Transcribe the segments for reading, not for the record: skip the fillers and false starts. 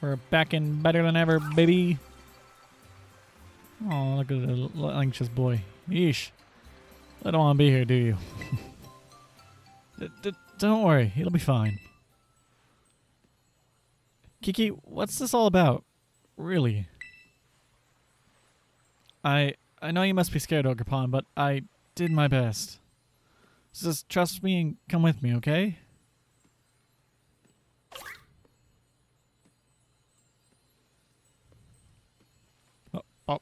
We're back in better than ever, baby. Oh, look at the anxious boy. Yeesh. I don't want to be here, do you? Don't worry, it'll be fine. Kiki, what's this all about? Really? I know you must be scared, Ogrepon, but I did my best. Just trust me and come with me, okay? Oh.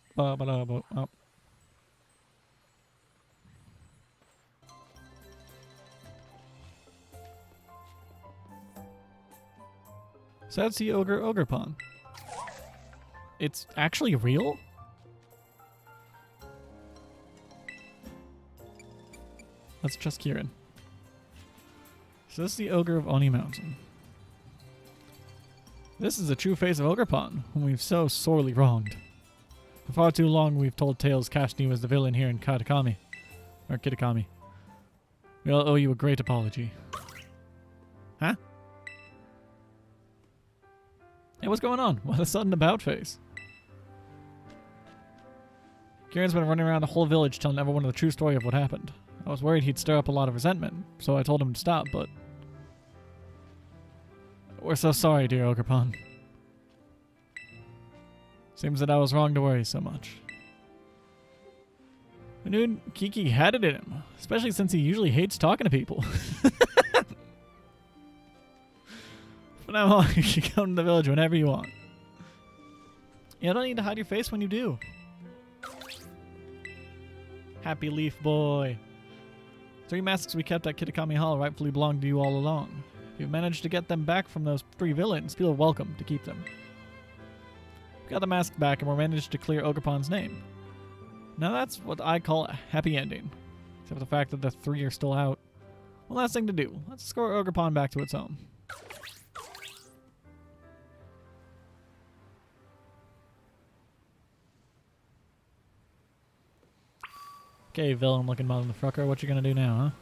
So that's the Ogrepon. It's actually real? Let's trust Kieran. So this is the Ogre of Oni Mountain. This is the true face of Ogrepon, whom we've so sorely wronged. For far too long we've told tales casting you as the villain here in Kitakami. Or Kitakami. We all owe you a great apology. Huh? Hey, what's going on? What a sudden about face. Kieran's been running around the whole village telling everyone the true story of what happened. I was worried he'd stir up a lot of resentment, so I told him to stop, but... We're so sorry, dear Ogrepon. Seems that I was wrong to worry so much. I knew Kiki had it in him, especially since he usually hates talking to people. From now on, you can come to the village whenever you want. You don't need to hide your face when you do. Happy Leaf Boy. 3 masks we kept at Kitakami Hall rightfully belonged to you all along. If you've managed to get them back from those 3 villains, feel welcome to keep them. We got the masks back and we managed to clear Ogrepon's name. Now that's what I call a happy ending. Except for the fact that the 3 are still out. One last thing to do. Let's escort Ogrepon back to its home. Okay, villain-looking motherfucker, what you gonna do now,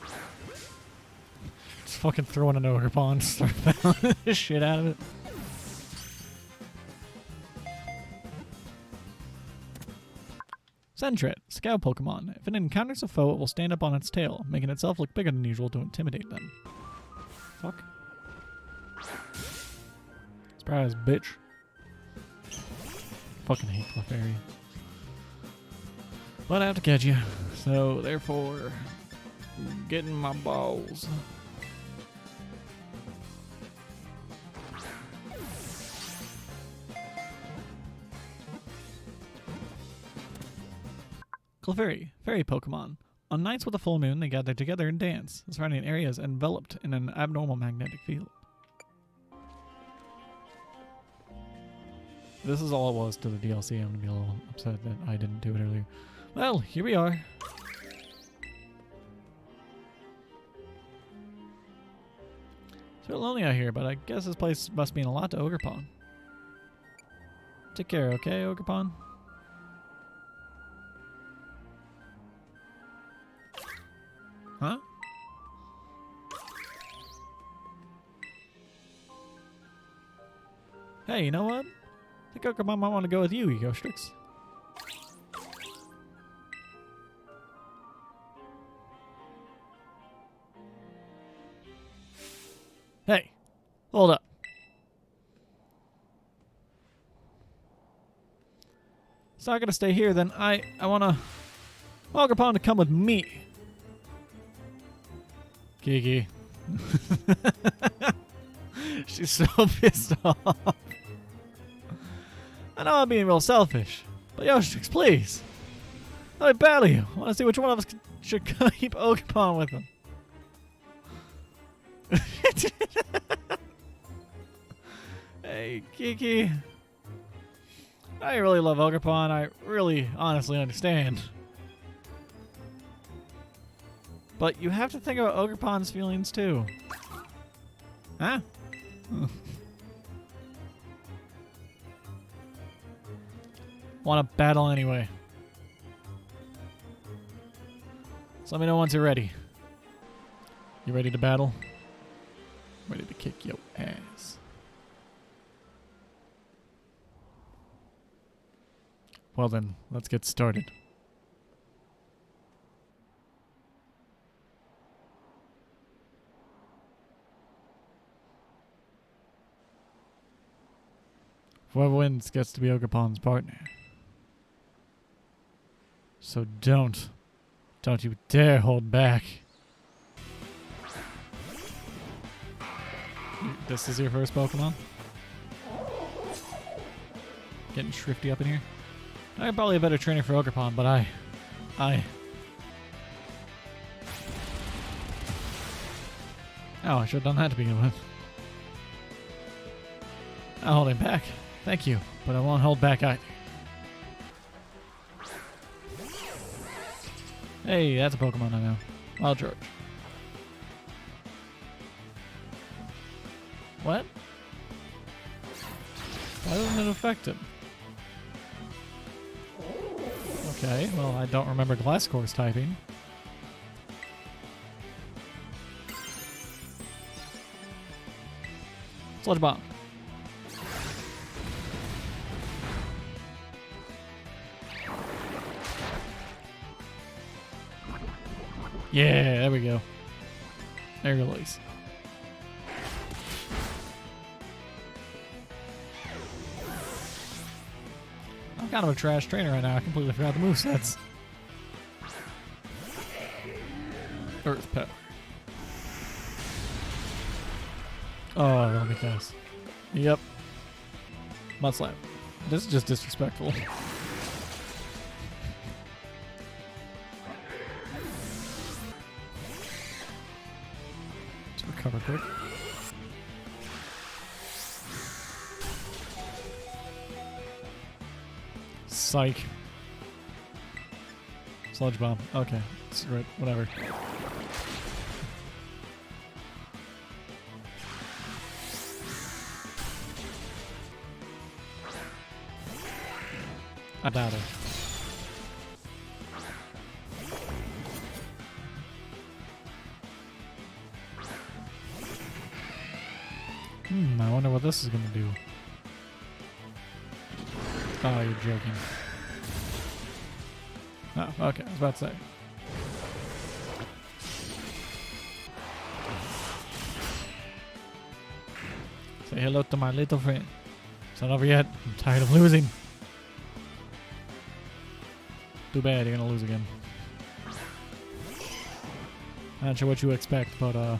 huh? Just fucking throwing an Ogrepon, start bouncing the shit out of it. Sentret, Scout Pokemon. If it encounters a foe, it will stand up on its tail, making itself look bigger than usual to intimidate them. Fuck. Surprise, bitch. Fucking hate Clefairy. But I have to catch you. So, therefore, getting my balls. Clefairy, fairy Pokemon. On nights with a full moon, they gather together and dance. The surrounding area is enveloped in an abnormal magnetic field. This is all it was to the DLC. I'm going to be a little upset that I didn't do it earlier. Well, here we are. It's a bit lonely out here, but I guess this place must mean a lot to Ogrepon. Take care, okay, Ogrepon? Huh? Hey, you know what? I think Ogrepon might want to go with you, Eostrix. Hey, hold up. It's not gonna stay here, then I wanna Ogrepon to come with me. Kiki. She's so pissed off. I know I'm being real selfish, but Eostrix, please. Let me battle you. I want to see which one of us should keep Ogrepon with him. Hey, Kiki. I really love Ogrepon. I really, honestly understand. But you have to think about Ogrepon's feelings too. Huh? Want to battle anyway. So let me know once you're ready. You ready to battle? Ready to kick your ass. Well then, let's get started. Whoever wins gets to be Ogerpon's partner. So don't you dare hold back. This is your first Pokemon? Getting shrifty up in here? I'm probably a better trainer for Ogerpon, but I... Oh, I should have done that to begin with. I'll hold him back. Thank you, but I won't hold back either. Hey, that's a Pokemon I know. Wild George. What? Why doesn't it affect him? Okay, well, I don't remember Glass Core's typing. Sludge Bomb. Yeah, there we go. Air release. I'm kind of a trash trainer right now. I completely forgot the movesets. Earth Power. Oh, that'll be nice. Yep. Mud Slap. This is just disrespectful. Let's recover quick. Psych. Sludge Bomb. Okay. Screw it. Whatever. I doubt it. I wonder what this is gonna do. Oh, you're joking. Oh, okay, I was about to say. Say hello to my little friend. It's not over yet. I'm tired of losing. Too bad, you're gonna lose again. Not sure what you expect, but well,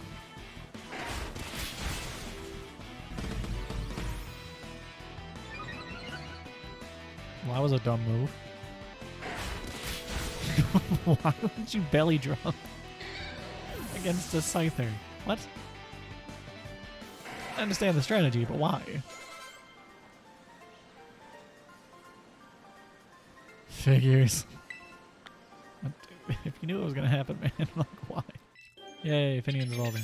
that was a dumb move. Why would you belly drop against a Scyther? What? I understand the strategy, but why? Figures. If you knew it was gonna happen, man, like, why? Yay, Finian's evolving.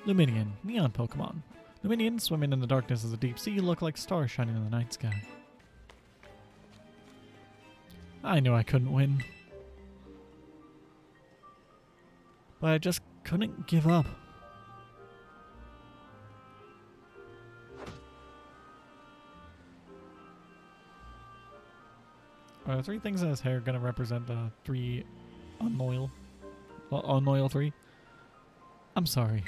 Luminian, neon Pokemon. Luminian, swimming in the darkness of the deep sea, look like stars shining in the night sky. I knew I couldn't win. But I just couldn't give up. Are the three things in his hair going to represent the three unloyal? Well, unloyal three? I'm sorry.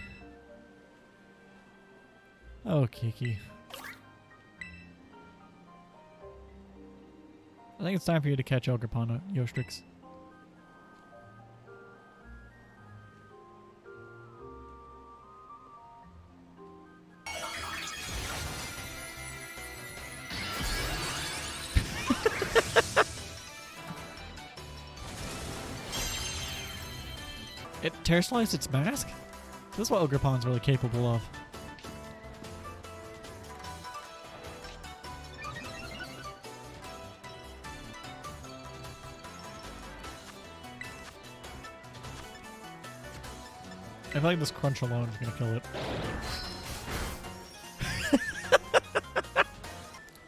Oh, Kiki. I think it's time for you to catch Ogerpon, Eostrix. It tear sliced its mask? This is what Ogerpon's really capable of. I feel like this crunch alone is gonna kill it.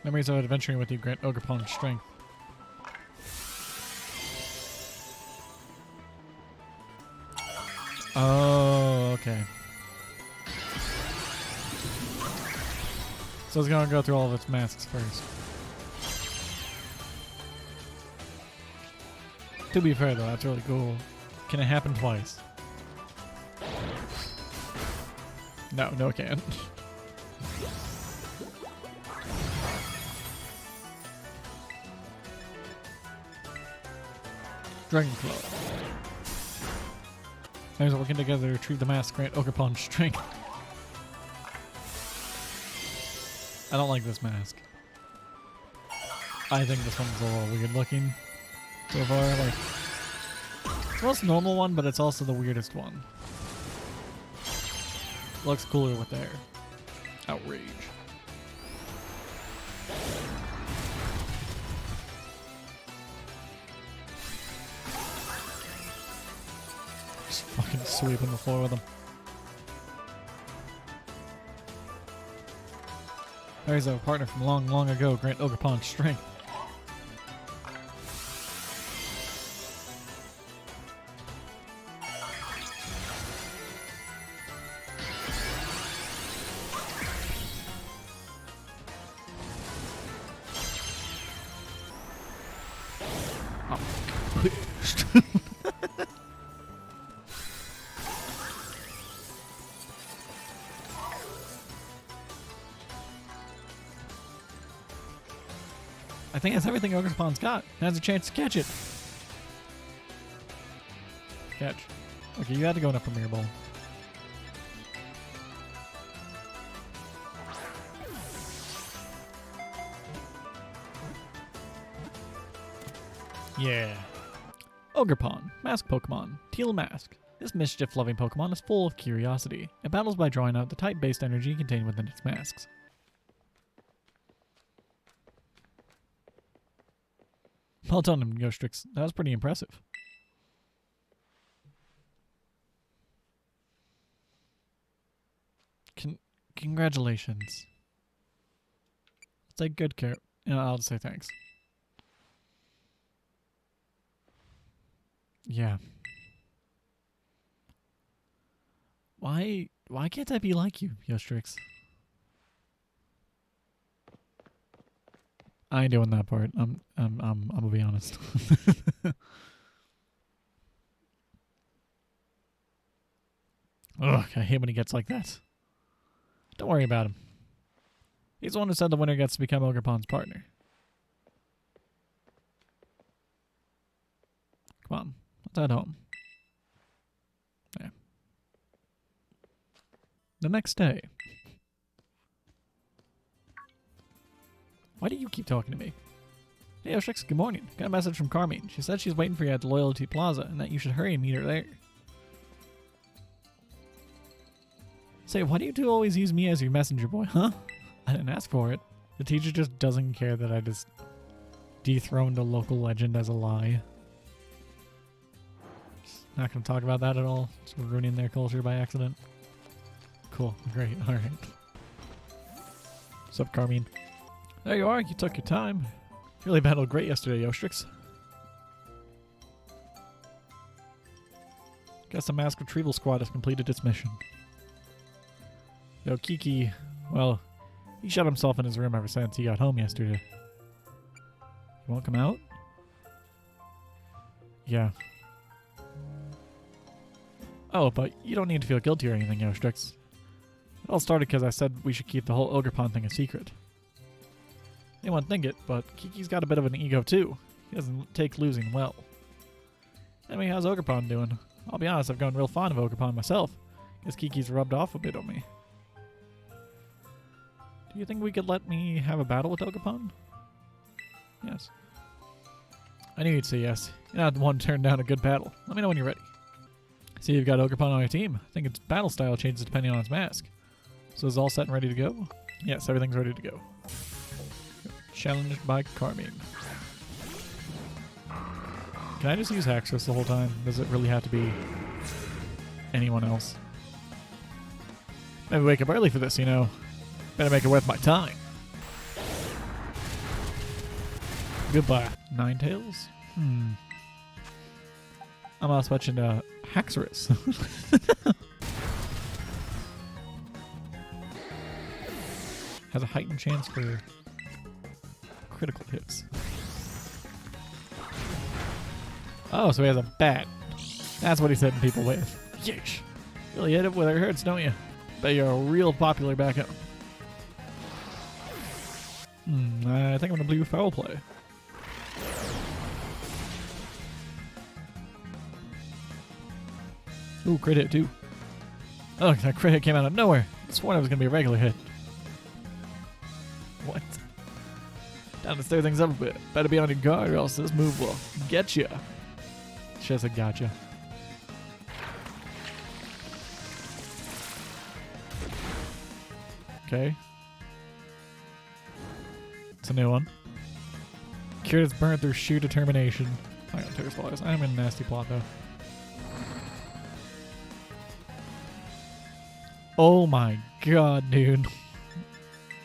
Memories of adventuring with you grant Ogerpon strength. Oh, okay. So it's gonna go through all of its masks first. To be fair though, that's really cool. Can it happen twice? No, it can't. Dragon Claw. Thanks for working together to retrieve the mask, grant Ogerpon strength. I don't like this mask. I think this one's a little weird looking so far. Like, it's the most normal one, but it's also the weirdest one. Looks cooler with hair. Outrage. Just fucking sweeping the floor with them. There's a partner from long, long ago. Grant Ogerpon strength. I think that's everything Ogerpon's got. Has a chance to catch it. Catch. Okay, you had to go in a Premier Bowl. Yeah. Ogerpon, Mask Pokemon, Teal Mask. This mischief-loving Pokemon is full of curiosity. It battles by drawing out the type-based energy contained within its masks. Well done, Eostrix. That was pretty impressive. Congratulations. Take good care. I'll just say thanks. Yeah. Why can't I be like you, Eostrix? I ain't doing that part. I'm gonna be honest. Ugh, I hate when he gets like that. Don't worry about him. He's the one who said the winner gets to become Ogerpon's partner. Come on, let's head home. Yeah. The next day. Why do you keep talking to me? Hey, Eostrix, good morning. Got a message from Carmine. She said she's waiting for you at the Loyalty Plaza and that you should hurry and meet her there. Say, why do you two always use me as your messenger boy, huh? I didn't ask for it. The teacher just doesn't care that I just dethroned a local legend as a lie. Just not going to talk about that at all. Just ruining their culture by accident. Cool. Great. Alright. What's up, Carmine? There you are, you took your time. You really battled great yesterday, Eostrix. Guess the mask retrieval squad has completed its mission. Yo, Kiki, well, he shut himself in his room ever since he got home yesterday. You won't come out? Yeah. Oh, but you don't need to feel guilty or anything, Eostrix. It all started because I said we should keep the whole Ogerpon thing a secret. Anyone think it, but Kiki's got a bit of an ego too. He doesn't take losing well. Anyway, how's Ogerpon doing? I'll be honest, I've grown real fond of Ogerpon myself. Guess Kiki's rubbed off a bit on me. Do you think we could let me have a battle with Ogerpon? Yes. I knew you'd say yes. You're not the one to turn down a good battle. Let me know when you're ready. See, you've got Ogerpon on your team. I think its battle style changes depending on its mask. So is it all set and ready to go? Yes, everything's ready to go. Challenged by Carmine. Can I just use Haxorus the whole time? Does it really have to be anyone else? Maybe wake up early for this, you know. Better make it worth my time. Goodbye. Ninetales? I'm also watching Haxorus. Has a heightened chance for critical hits. Oh, so he has a bat. That's what he's hitting people with. Yeesh. Really hit it where it hurts, don't you? Bet you're a real popular backup. I think I'm gonna blue foul play. Ooh, crit hit too. Oh, that crit hit came out of nowhere. I swore it was gonna be a regular hit. What? Time to stir things up a bit. Better be on your guard or else this move will get you. Just a gotcha. Okay. It's a new one. Cured its burn through sheer determination. I got Terror's Flies. I'm in a nasty plot though. Oh my god, dude.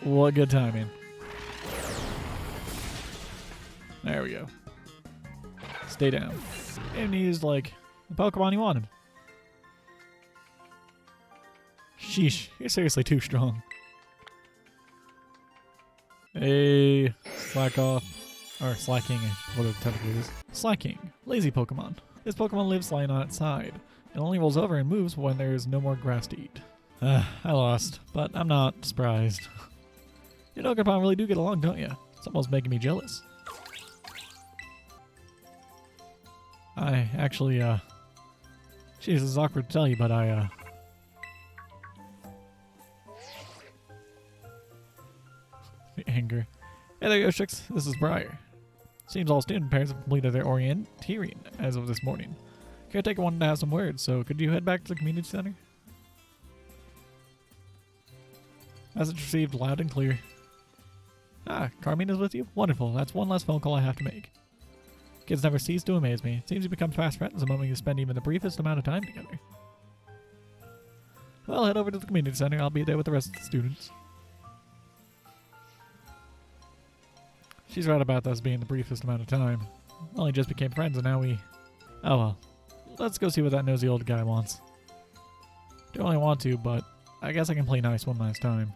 What good timing. There we go. Stay down. And he used like the Pokemon you wanted. Sheesh, you're seriously too strong. Hey, slack off. Or slacking, what it technically is. Slacking, lazy Pokemon. This Pokemon lives lying on its side. It only rolls over and moves when there's no more grass to eat. I lost, but I'm not surprised. You and Pokemon really do get along, don't you? It's almost making me jealous. I actually, Jeez, this is awkward to tell you, but the anger. Hey there, Eostrix. This is Briar. Seems all student parents have completed their orienteering as of this morning. Caretaker wanted to have some words, so could you head back to the community center? Message received loud and clear. Ah, Carmine is with you? Wonderful. That's one less phone call I have to make. Kids never cease to amaze me. It seems you become fast friends the moment you spend even the briefest amount of time together. Well, head over to the community center. I'll be there with the rest of the students. She's right about this being the briefest amount of time. Only just became friends and now we... Oh well. Let's go see what that nosy old guy wants. Don't really want to, but I guess I can play nice one last time.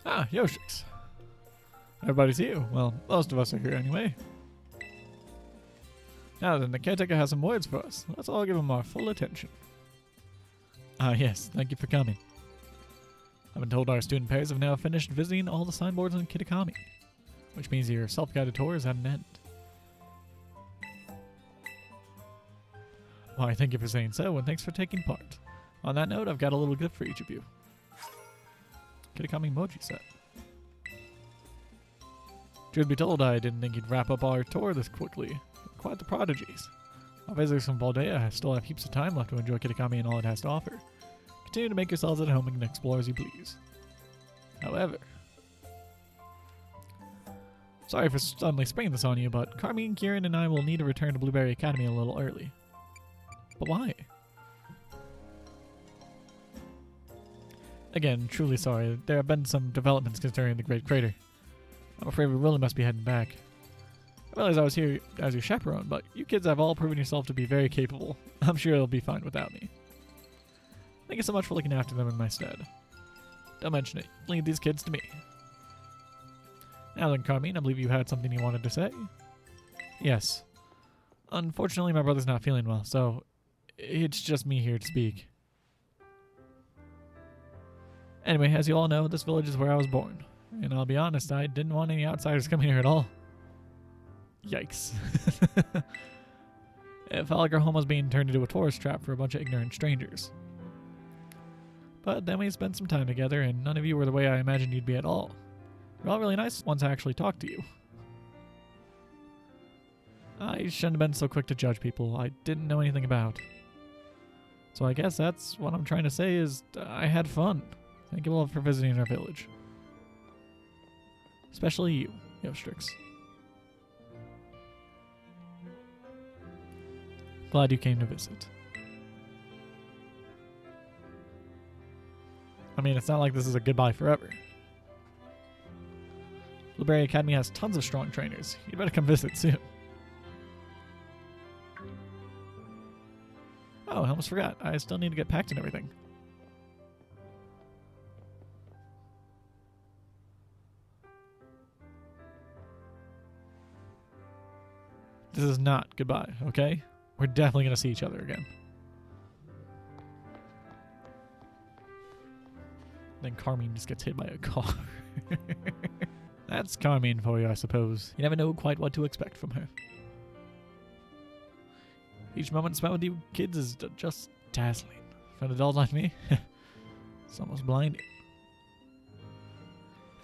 Ah, Eostrix. Everybody's here. Well, most of us are here anyway. Now then, the caretaker has some words for us. Let's all give him our full attention. Ah yes, thank you for coming. I've been told our student pairs have now finished visiting all the signboards in Kitakami, which means your self-guided tour is at an end. Why, thank you for saying so, and thanks for taking part. On that note, I've got a little gift for each of you. Kitakami Mochi set. Truth be told, I didn't think you'd wrap up our tour this quickly. You're quite the prodigies. While visitors from Paldean, I still have heaps of time left to enjoy Kitakami and all it has to offer. Continue to make yourselves at home and explore as you please. However... Sorry for suddenly springing this on you, but Carmine, Kieran, and I will need to return to Blueberry Academy a little early. But why? Again, truly sorry. There have been some developments concerning the Great Crater. I'm afraid we really must be heading back. I realize I was here as your chaperone, but you kids have all proven yourself to be very capable. I'm sure they'll be fine without me. Thank you so much for looking after them in my stead. Don't mention it. Leave these kids to me. Now then, Carmine, I believe you had something you wanted to say? Yes. Unfortunately, my brother's not feeling well, so it's just me here to speak. Anyway, as you all know, this village is where I was born. And I'll be honest, I didn't want any outsiders coming here at all. Yikes. It felt like our home was being turned into a tourist trap for a bunch of ignorant strangers. But then we spent some time together, and none of you were the way I imagined you'd be at all. You're all really nice once I actually talked to you. I shouldn't have been so quick to judge people I didn't know anything about. So I guess that's what I'm trying to say is I had fun. Thank you all for visiting our village. Especially you, Eostrix. Glad you came to visit. I mean, it's not like this is a goodbye forever. Blueberry Academy has tons of strong trainers. You better come visit soon. Oh, I almost forgot. I still need to get packed and everything. This is not goodbye, okay? We're definitely going to see each other again. Then Carmine just gets hit by a car. That's Carmine for you, I suppose. You never know quite what to expect from her. Each moment spent with you kids is just dazzling. For an adult like me, it's almost blinding.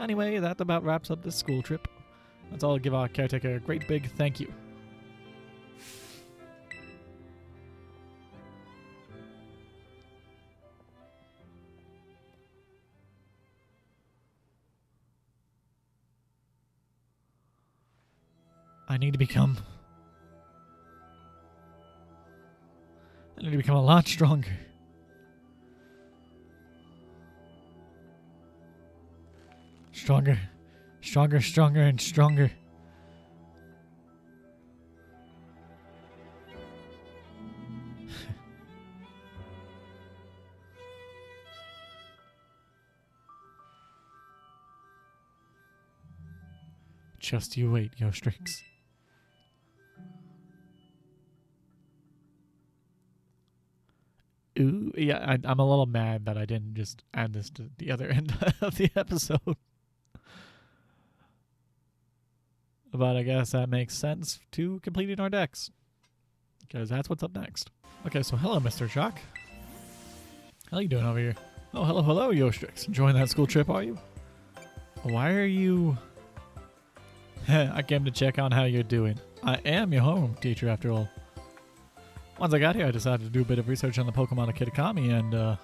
Anyway, that about wraps up this school trip. Let's all give our caretaker a great big thank you. I need to become a lot stronger. Stronger, and stronger. Just you wait, Eostrix. Ooh, yeah, I'm a little mad that I didn't just add this to the other end of the episode. But I guess that makes sense to completing our decks. Because that's what's up next. Okay, so hello, Mr. Shock. How you doing over here? Oh, hello, Eostrix. Enjoying that school trip, are you? Why are you... I came to check on how you're doing. I am your home teacher, after all. Once I got here, I decided to do a bit of research on the Pokemon of Kitakami, and,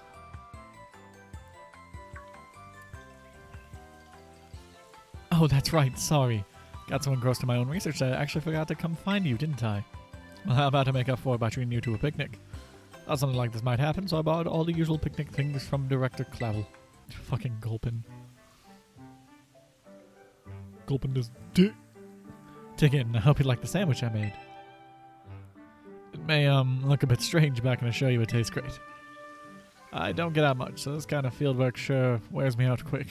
Oh, that's right, sorry. Got so engrossed in my own research that I actually forgot to come find you, didn't I? Well, how about to make up for it by treating you to a picnic? Thought something like this might happen, so I bought all the usual picnic things from Director Clavel. Fucking Gulpin. Gulpin does dick. Take it, and I hope you like the sandwich I made. It may look a bit strange, but I can assure you it tastes great. I don't get out much, so this kind of field work sure wears me out quick.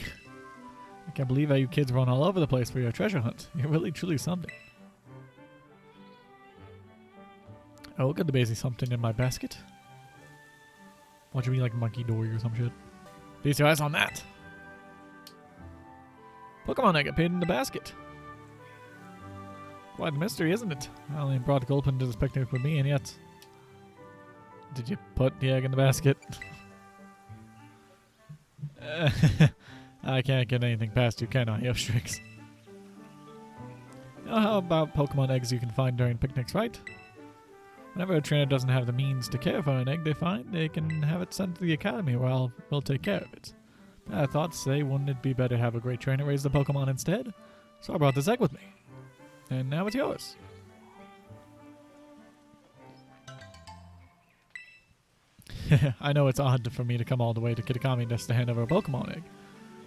I can't believe how you kids run all over the place for your treasure hunt. You're really truly something. Oh, got the basic something in my basket. Watch me like monkey dory or some shit. Feast your eyes on that. Pokemon egg appeared in the basket. Quite a mystery, isn't it? I only brought Gulpin to this picnic with me, and yet... Did you put the egg in the basket? I can't get anything past you, can I, Eostrix? You know how about Pokemon eggs you can find during picnics, right? Whenever a trainer doesn't have the means to care for an egg they find, they can have it sent to the academy where we'll take care of it. I thought, say, wouldn't it be better to have a great trainer raise the Pokemon instead? So I brought this egg with me. And now it's yours. I know it's odd for me to come all the way to Kitakami Dex to hand over a Pokemon egg,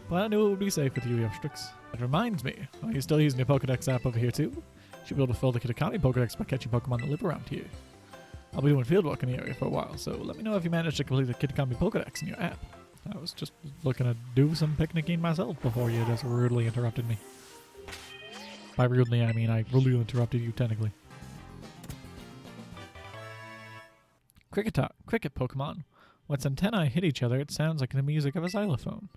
but I knew it would be safe with you, Eostrix. That reminds me, are you still using your Pokedex app over here too? You should be able to fill the Kitakami Pokedex by catching Pokemon that live around here. I'll be doing fieldwork in the area for a while, so let me know if you managed to complete the Kitakami Pokedex in your app. I was just looking to do some picnicking myself before you just rudely interrupted me. By rudely, I mean I rudely interrupted you technically. Cricket Pokemon. When its antennae hit each other, it sounds like the music of a xylophone.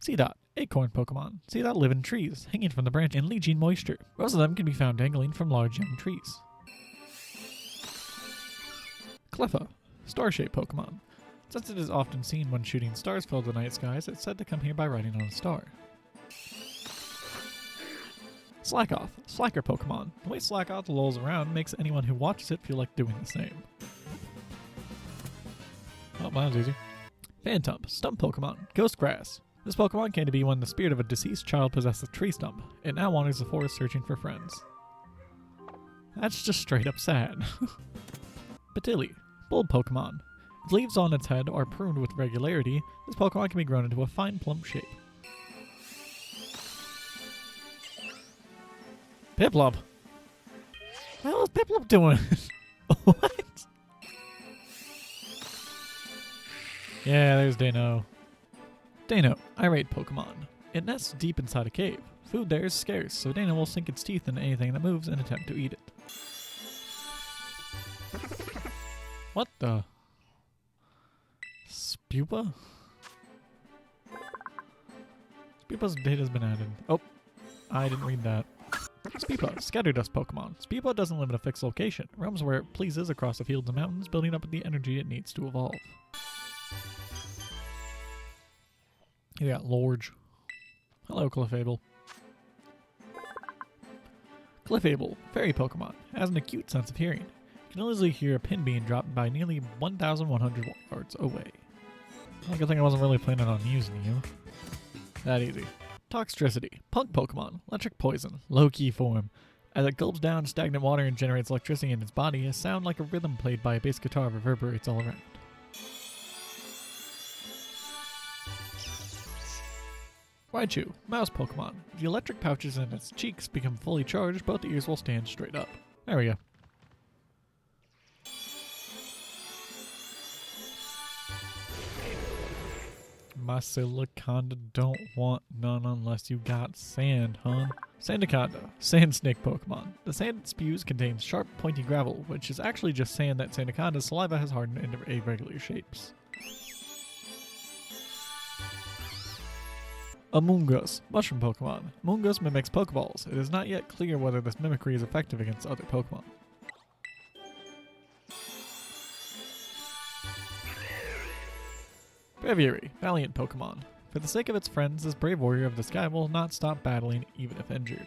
Seedot. Acorn Pokemon. Seedot live in trees, hanging from the branch and leaching moisture. Most of them can be found dangling from large young trees. Cleffa. Star-shaped Pokemon. Since it is often seen when shooting stars fill the night skies, it's said to come here by riding on a star. Slackoth. Slacker Pokemon. The way Slackoth lolls around makes anyone who watches it feel like doing the same. Oh, that was easy. Phantump. Stump Pokemon. Ghost Grass. This Pokemon came to be when the spirit of a deceased child possessed a tree stump. It now wanders the forest searching for friends. That's just straight up sad. Patilli. Bulb Pokemon. If leaves on its head are pruned with regularity, this Pokemon can be grown into a fine plump shape. Piplup. What the hell is Piplup doing? What? Yeah, there's Dano. Dano, irate Pokemon. It nests deep inside a cave. Food there is scarce, so Dano will sink its teeth into anything that moves and attempt to eat it. What the? Spupa? Spupa's data's been added. Oh, I didn't read that. Spupa, Scatterdust Pokemon. Spupa doesn't live in a fixed location. Roams where it pleases across the fields and mountains, building up the energy it needs to evolve. You got Lorge. Hello, Clefable. Clefable, fairy Pokemon, has an acute sense of hearing. You can easily hear a pin being dropped by nearly 1,100 yards away. Well, good thing I wasn't really planning on using you. That easy. Toxtricity, punk Pokemon, electric poison, low-key form. As it gulps down stagnant water and generates electricity in its body, a sound like a rhythm played by a bass guitar reverberates all around. Raichu, mouse Pokemon. If the electric pouches in its cheeks become fully charged, both ears will stand straight up. There we go. My Siliconda don't want none unless you got sand, hun. Sandaconda, sand snake Pokemon. The sand it spews contains sharp, pointy gravel, which is actually just sand that Sandaconda's saliva has hardened into irregular shapes. Amoonguss, mushroom Pokemon. Amoonguss mimics Pokeballs. It is not yet clear whether this mimicry is effective against other Pokemon. Braviary, valiant Pokemon. For the sake of its friends, this brave warrior of the sky will not stop battling, even if injured.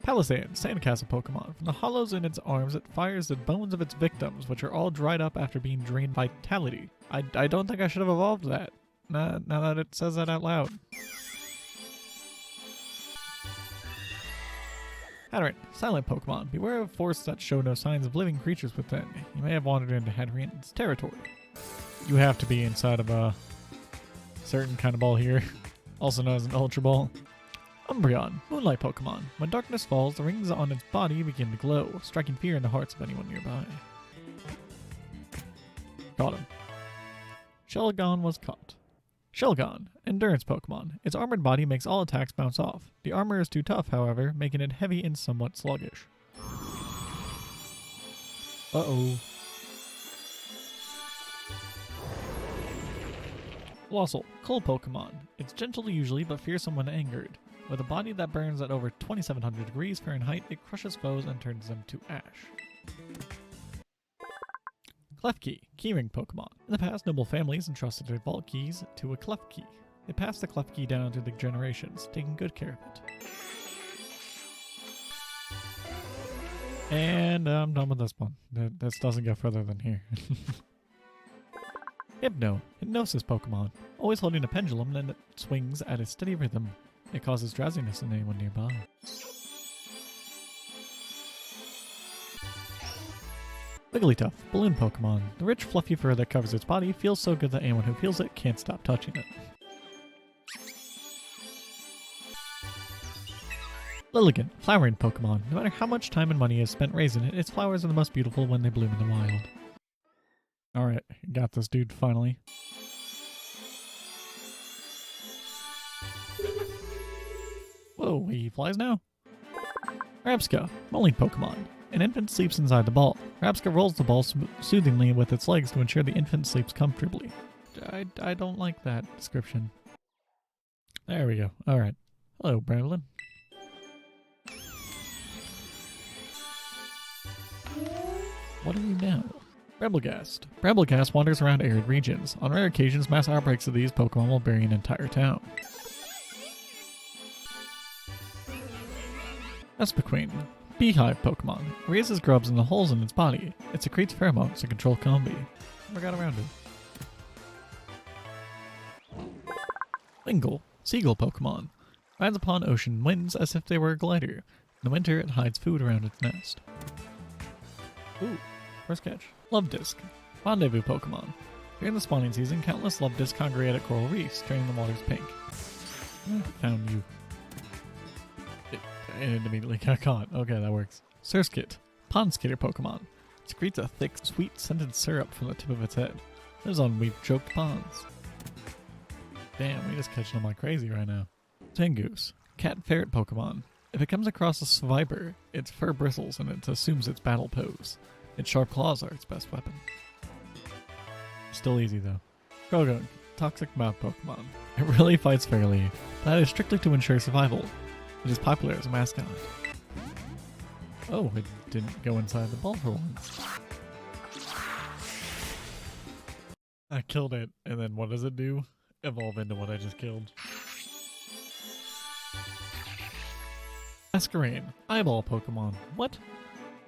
Palisand, sandcastle Pokemon. From the hollows in its arms, it fires the bones of its victims, which are all dried up after being drained vitality. I don't think I should have evolved that, now that it says that out loud. Hatterene, silent Pokemon. Beware of forests that show no signs of living creatures within. You may have wandered into Hatterene's territory. You have to be inside of a certain kind of ball here, also known as an Ultra Ball. Umbreon, moonlight Pokemon. When darkness falls, the rings on its body begin to glow, striking fear in the hearts of anyone nearby. Got him. Shelgon was caught. Shelgon, endurance Pokemon. Its armored body makes all attacks bounce off. The armor is too tough, however, making it heavy and somewhat sluggish. Uh-oh. Wassel, cold Pokemon. It's gentle usually, but fearsome when angered. With a body that burns at over 2,700 degrees Fahrenheit, it crushes foes and turns them to ash. Klefki, keyring Pokemon. In the past, noble families entrusted their vault keys to a Klefki. They passed the Klefki down to the generations, taking good care of it. And I'm done with this one. This doesn't go further than here. Hypnosis Pokemon. Always holding a pendulum, then it swings at a steady rhythm. It causes drowsiness in anyone nearby. Wigglytuff, balloon Pokemon. The rich, fluffy fur that covers its body feels so good that anyone who feels it can't stop touching it. Lilligant, flowering Pokemon. No matter how much time and money is spent raising it, its flowers are the most beautiful when they bloom in the wild. Alright, got this dude finally. Whoa, he flies now? Rabsca, rolling Pokemon. An infant sleeps inside the ball. Rabsca rolls the ball soothingly with its legs to ensure the infant sleeps comfortably. I don't like that description. There we go. Alright. Hello, Brandon. What are you now? Bramblegast. Bramblegast wanders around arid regions. On rare occasions, mass outbreaks of these Pokemon will bury an entire town. Vespiquen. Beehive Pokemon. It raises grubs in the holes in its body. It secretes pheromones to control Combi. Never got around it. Wingull. Seagull Pokemon. Rides upon ocean winds as if they were a glider. In the winter, it hides food around its nest. Ooh, first catch. Love Disc. Rendezvous Pokemon. During the spawning season, countless Love Discs congregate at coral reefs, turning the waters pink. Found you. and it immediately got caught. Okay, that works. Surskit, pond skater Pokemon. It secretes a thick, sweet, scented syrup from the tip of its head. Lives on weed-choked ponds. Damn, we just catching them like crazy right now. Zangoose, cat ferret Pokemon. If it comes across a Sviper, its fur bristles and it assumes its battle pose. Its sharp claws are its best weapon. Still easy though. Croagunk, toxic mouth Pokemon. It really fights fairly, but that is strictly to ensure survival. It is popular as a mascot. Oh, it didn't go inside the ball for once. I killed it, and then what does it do? Evolve into what I just killed. Masquerain, eyeball Pokemon. What?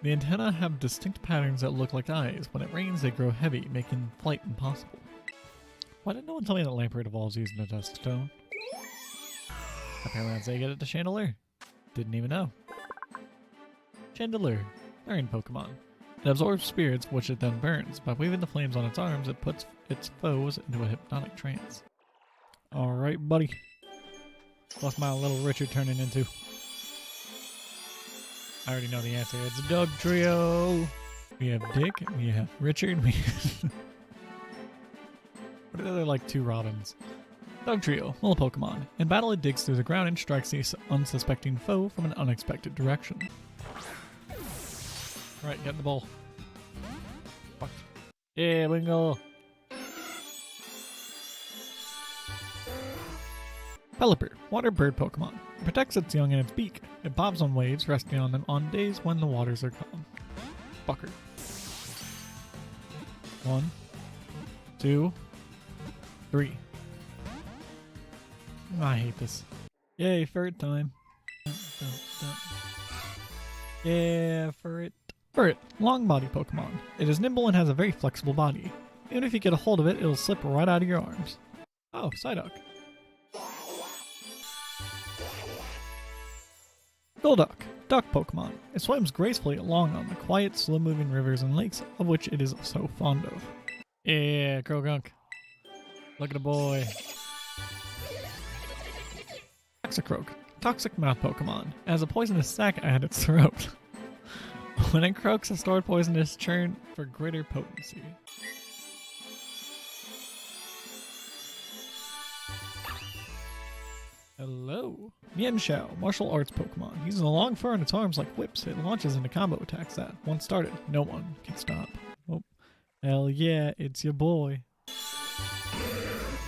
The antennae have distinct patterns that look like eyes. When it rains, they grow heavy, making flight impossible. Why did no one tell me that Lamprey evolves using a dust stone? Apparently that's how you get it to Chandelure. Didn't even know. Chandelure, Perrin Pokemon. It absorbs spirits, which it then burns. By waving the flames on its arms, it puts its foes into a hypnotic trance. Alright, buddy. What's my little Richard turning into? I already know the answer. It's a dog trio. We have Dick, we have Richard, we have... What are the other, like, two Robins? Dog trio, little Pokemon. In battle, it digs through the ground and strikes the unsuspecting foe from an unexpected direction. Alright, get in the ball. Fuck. Yeah, bingo. Pelipper, water bird Pokemon. It protects its young in its beak. It bobs on waves, resting on them on days when the waters are calm. Fucker. 1, 2, 3. I hate this. Yay, ferret time. Yeah, ferret. Ferret, long body Pokemon. It is nimble and has a very flexible body. Even if you get a hold of it, it'll slip right out of your arms. Oh, Psyduck. Golduck, duck Pokemon. It swims gracefully along on the quiet, slow-moving rivers and lakes of which it is so fond of. Yeah, Croagunk. Look at the boy. Toxicroak, toxic mouth Pokemon. It has a poisonous sac at its throat. When it croaks, a stored poison is churned for greater potency. Hello. Mienshao, martial arts Pokemon. Using a long fur on its arms like whips, it launches into combo attacks that, once started, no one can stop. Oh, hell yeah, it's your boy.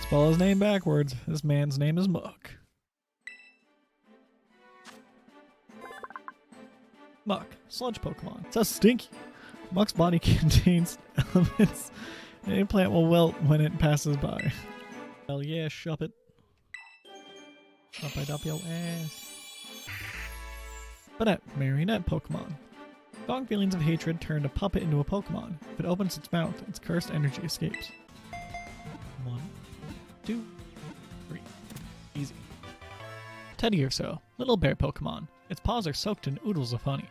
Spell his name backwards. This man's name is Muck. Muck, sludge Pokemon. So stinky. Muck's body contains elements any plant will wilt when it passes by. Hell yeah, shop it. Up right up your ass. Banette, marionette Pokemon. Strong feelings of hatred turn a puppet into a Pokemon. If it opens its mouth, its cursed energy escapes. 1, 2, 3. Easy. Teddiursa, little bear Pokemon. Its paws are soaked in oodles of honey.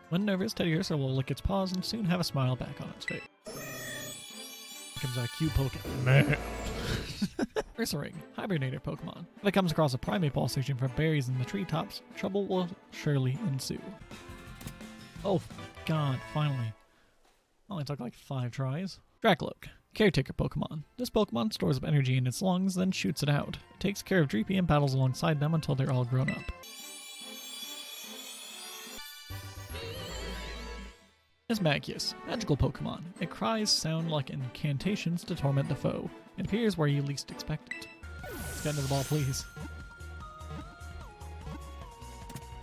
When nervous, Teddiursa will lick its paws and soon have a smile back on its face. Becomes a cute Pokemon. Ursaring, hibernator Pokemon. If it comes across a primate ball searching for berries in the treetops, trouble will surely ensue. Oh, God, finally. Only took like 5 tries. Dracloak, caretaker Pokemon. This Pokemon stores up energy in its lungs, then shoots it out. It takes care of Dreepy and battles alongside them until they're all grown up. Magius, magical Pokemon. It cries sound like incantations to torment the foe. It appears where you least expect it. Let's get into the ball, please.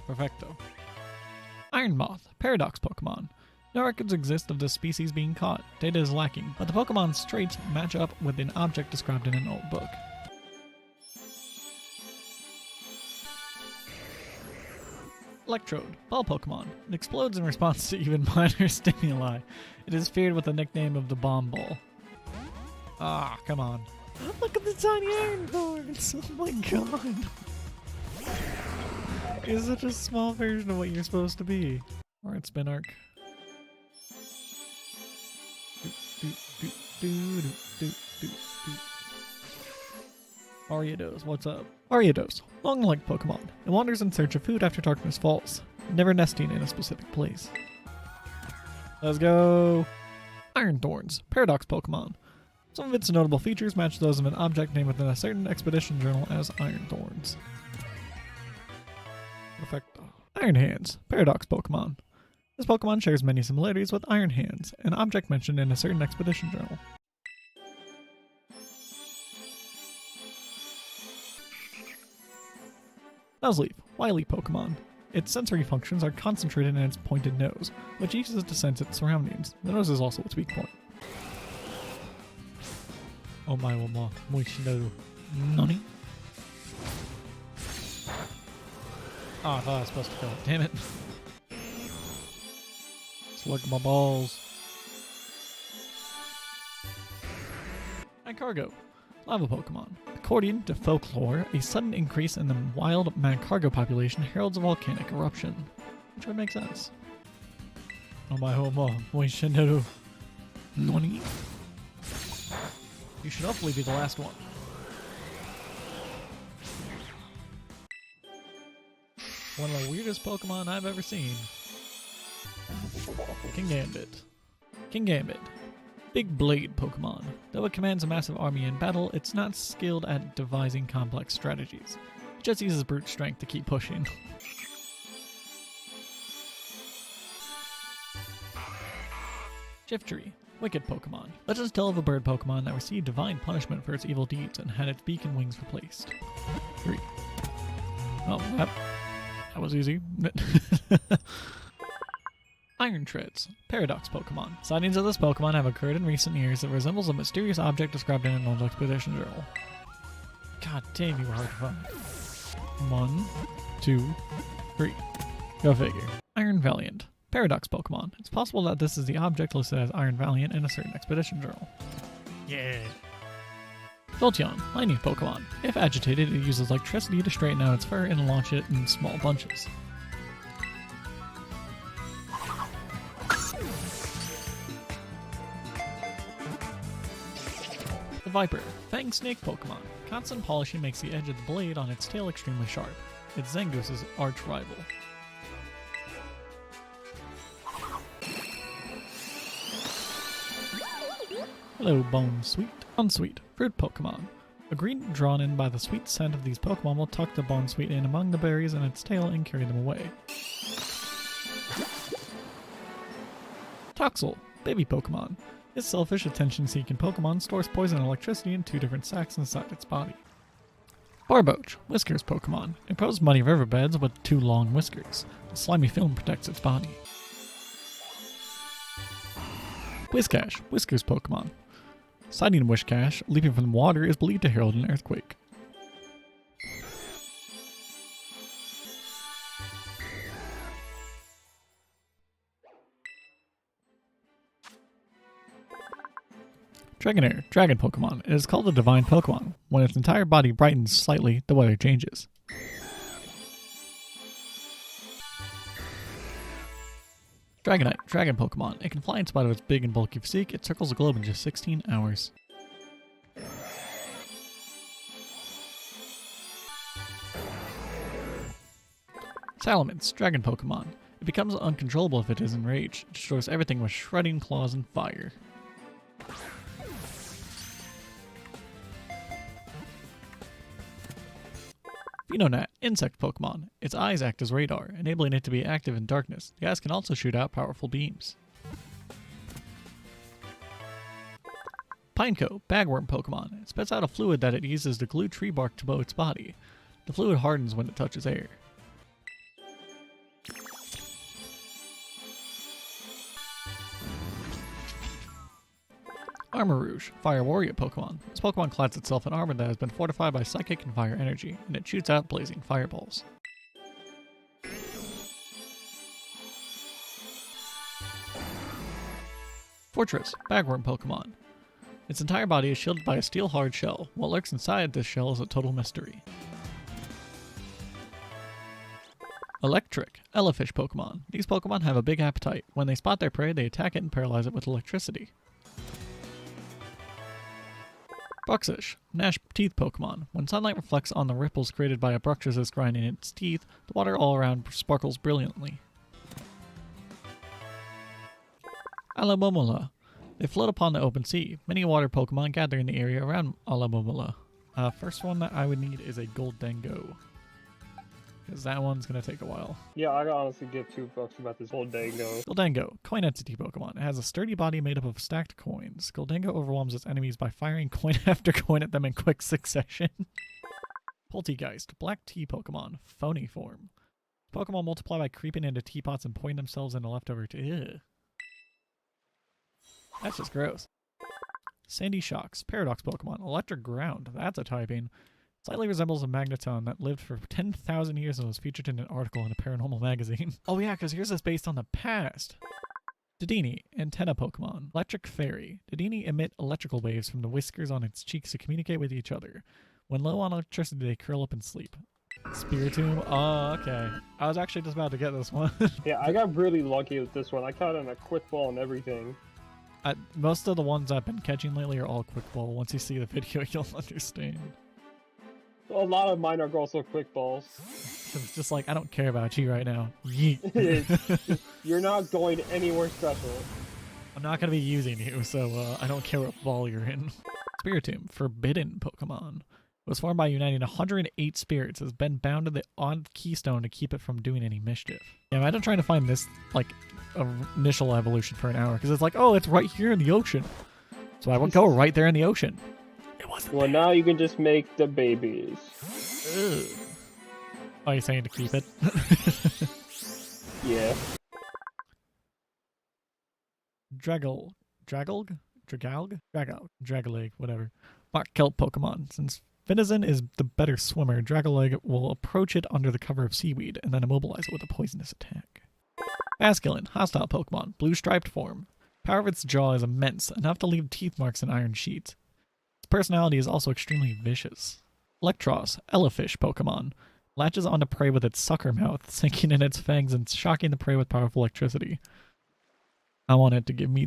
Perfecto. Iron Moth, paradox Pokemon. No records exist of this species being caught. Data is lacking, but the Pokemon's traits match up with an object described in an old book. Electrode, ball Pokemon. It explodes in response to even minor stimuli. It is feared with the nickname of the Bomb Ball. Ah, come on. Look at the tiny iron thorns! Oh my god! It's such a small version of what you're supposed to be. Alright, Spin Arc. Ariados, what's up? Ariados, long-legged Pokemon. It wanders in search of food after darkness falls, never nesting in a specific place. Let's go! Iron Thorns, Paradox Pokemon. Some of its notable features match those of an object named within a certain expedition journal as Iron Thorns. Perfecto. Iron Hands, Paradox Pokemon. This Pokemon shares many similarities with Iron Hands, an object mentioned in a certain expedition journal. Nuzleaf, wily Pokemon. Its sensory functions are concentrated in its pointed nose, which uses it to sense its surroundings. The nose is also its weak point. Oh my wama, Moishino. Nani? Oh, I thought I was supposed to kill it. Damn it. Look at my balls. Magcargo, lava Pokemon. According to folklore, a sudden increase in the wild Magcargo population heralds a volcanic eruption, which would make sense. Oh my homo, Moishino. Nani? You should hopefully be the last one. One of the weirdest Pokemon I've ever seen. King Gambit. Big blade Pokemon. Though it commands a massive army in battle, it's not skilled at devising complex strategies. It just uses brute strength to keep pushing. Shiftry, wicked Pokemon. Legends tell of a bird Pokemon that received divine punishment for its evil deeds and had its beak and wings replaced. 3. Oh, that was easy. Iron Treads, Paradox Pokemon. Sightings of this Pokemon have occurred in recent years that resembles a mysterious object described in an old expedition journal. God damn, you were hard to find. 1, 2, 3. Go figure. Iron Valiant, Paradox Pokemon. It's possible that this is the object listed as Iron Valiant in a certain expedition journal. Yeah. Jolteon, lightning Pokemon. If agitated, it uses electricity to straighten out its fur and launch it in small bunches. The Viper, Fang Snake Pokemon. Constant polishing makes the edge of the blade on its tail extremely sharp. It's Zangus's arch rival. Hello, Bonesweet. Bonesweet, fruit Pokemon. A green drawn in by the sweet scent of these Pokemon will tuck the Bonesweet in among the berries in its tail and carry them away. Toxel, baby Pokemon. This selfish, attention-seeking Pokemon stores poison and electricity in 2 different sacs inside its body. Barboach, Whiskers Pokemon. It prowls muddy riverbeds with 2 long whiskers. A slimy film protects its body. Whiscash, Whiskers Pokemon. Sighting Whiscash, leaping from the water, is believed to herald an earthquake. Dragonair, dragon Pokemon. It is called a divine Pokemon. When its entire body brightens slightly, the weather changes. Dragonite, dragon Pokemon. It can fly in spite of its big and bulky physique. It circles the globe in just 16 hours. Salamence, dragon Pokemon. It becomes uncontrollable if it is enraged. It destroys everything with shredding claws and fire. Venonat, insect Pokemon. Its eyes act as radar, enabling it to be active in darkness. The eyes can also shoot out powerful beams. Pineco, bagworm Pokemon. It spits out a fluid that it uses to glue tree bark to its body. The fluid hardens when it touches air. Armarouge, Fire Warrior Pokemon. This Pokemon clads itself in armor that has been fortified by psychic and fire energy, and it shoots out blazing fireballs. Fortress, Bagworm Pokemon. Its entire body is shielded by a steel hard shell. What lurks inside this shell is a total mystery. Electric, Elefish Pokemon. These Pokemon have a big appetite. When they spot their prey, they attack it and paralyze it with electricity. Bruxish, Gnash teeth Pokemon. When sunlight reflects on the ripples created by a Bruxish's grinding its teeth, the water all around sparkles brilliantly. Alamomola. They float upon the open sea. Many water Pokemon gather in the area around Alamomola. First one that I would need is a Goldengo, because that one's going to take a while. Yeah, I honestly give $2 about this Goldengo. Goldengo, coin entity Pokemon. It has a sturdy body made up of stacked coins. Goldengo overwhelms its enemies by firing coin after coin at them in quick succession. Poltegeist, black tea Pokemon, phony form. Pokemon multiply by creeping into teapots and pouring themselves into leftover tea. Ew. That's just gross. Sandy Shocks, Paradox Pokemon, electric ground. That's a typing. Slightly resembles a magneton that lived for 10,000 years and was featured in an article in a paranormal magazine. Oh yeah, because yours is based on the past. Dedenne, antenna Pokemon. Electric Fairy. Dedenne emit electrical waves from the whiskers on its cheeks to communicate with each other. When low on electricity, they curl up and sleep. Spiritomb. Oh, okay. I was actually just about to get this one. Yeah, I got really lucky with this one. I caught in a quick ball and everything. Most of the ones I've been catching lately are all quick ball. Once you see the video, you'll understand. A lot of mine are also quick balls. It's just like, I don't care about you right now. Yeet. You're not going anywhere special. I'm not going to be using you, so I don't care what ball you're in. Spiritomb, forbidden Pokemon. It was formed by uniting 108 spirits. Has been bound to the odd keystone to keep it from doing any mischief. Yeah, imagine trying to find this, like, initial evolution for an hour, because it's like, oh, it's right here in the ocean. So I would go right there in the ocean. It wasn't Well, now you can just make the babies. Ugh. Oh, you're saying to keep it? Yeah. Dragoleg, whatever. Mark kelp Pokemon. Since Venison is the better swimmer, Dragoleg will approach it under the cover of seaweed and then immobilize it with a poisonous attack. Basculin, hostile Pokemon, blue striped form. Power of its jaw is immense, enough to leave teeth marks in iron sheets. Its personality is also extremely vicious. Electros, Elefish Pokemon, latches onto prey with its sucker mouth, sinking in its fangs and shocking the prey with powerful electricity. I want it to give me...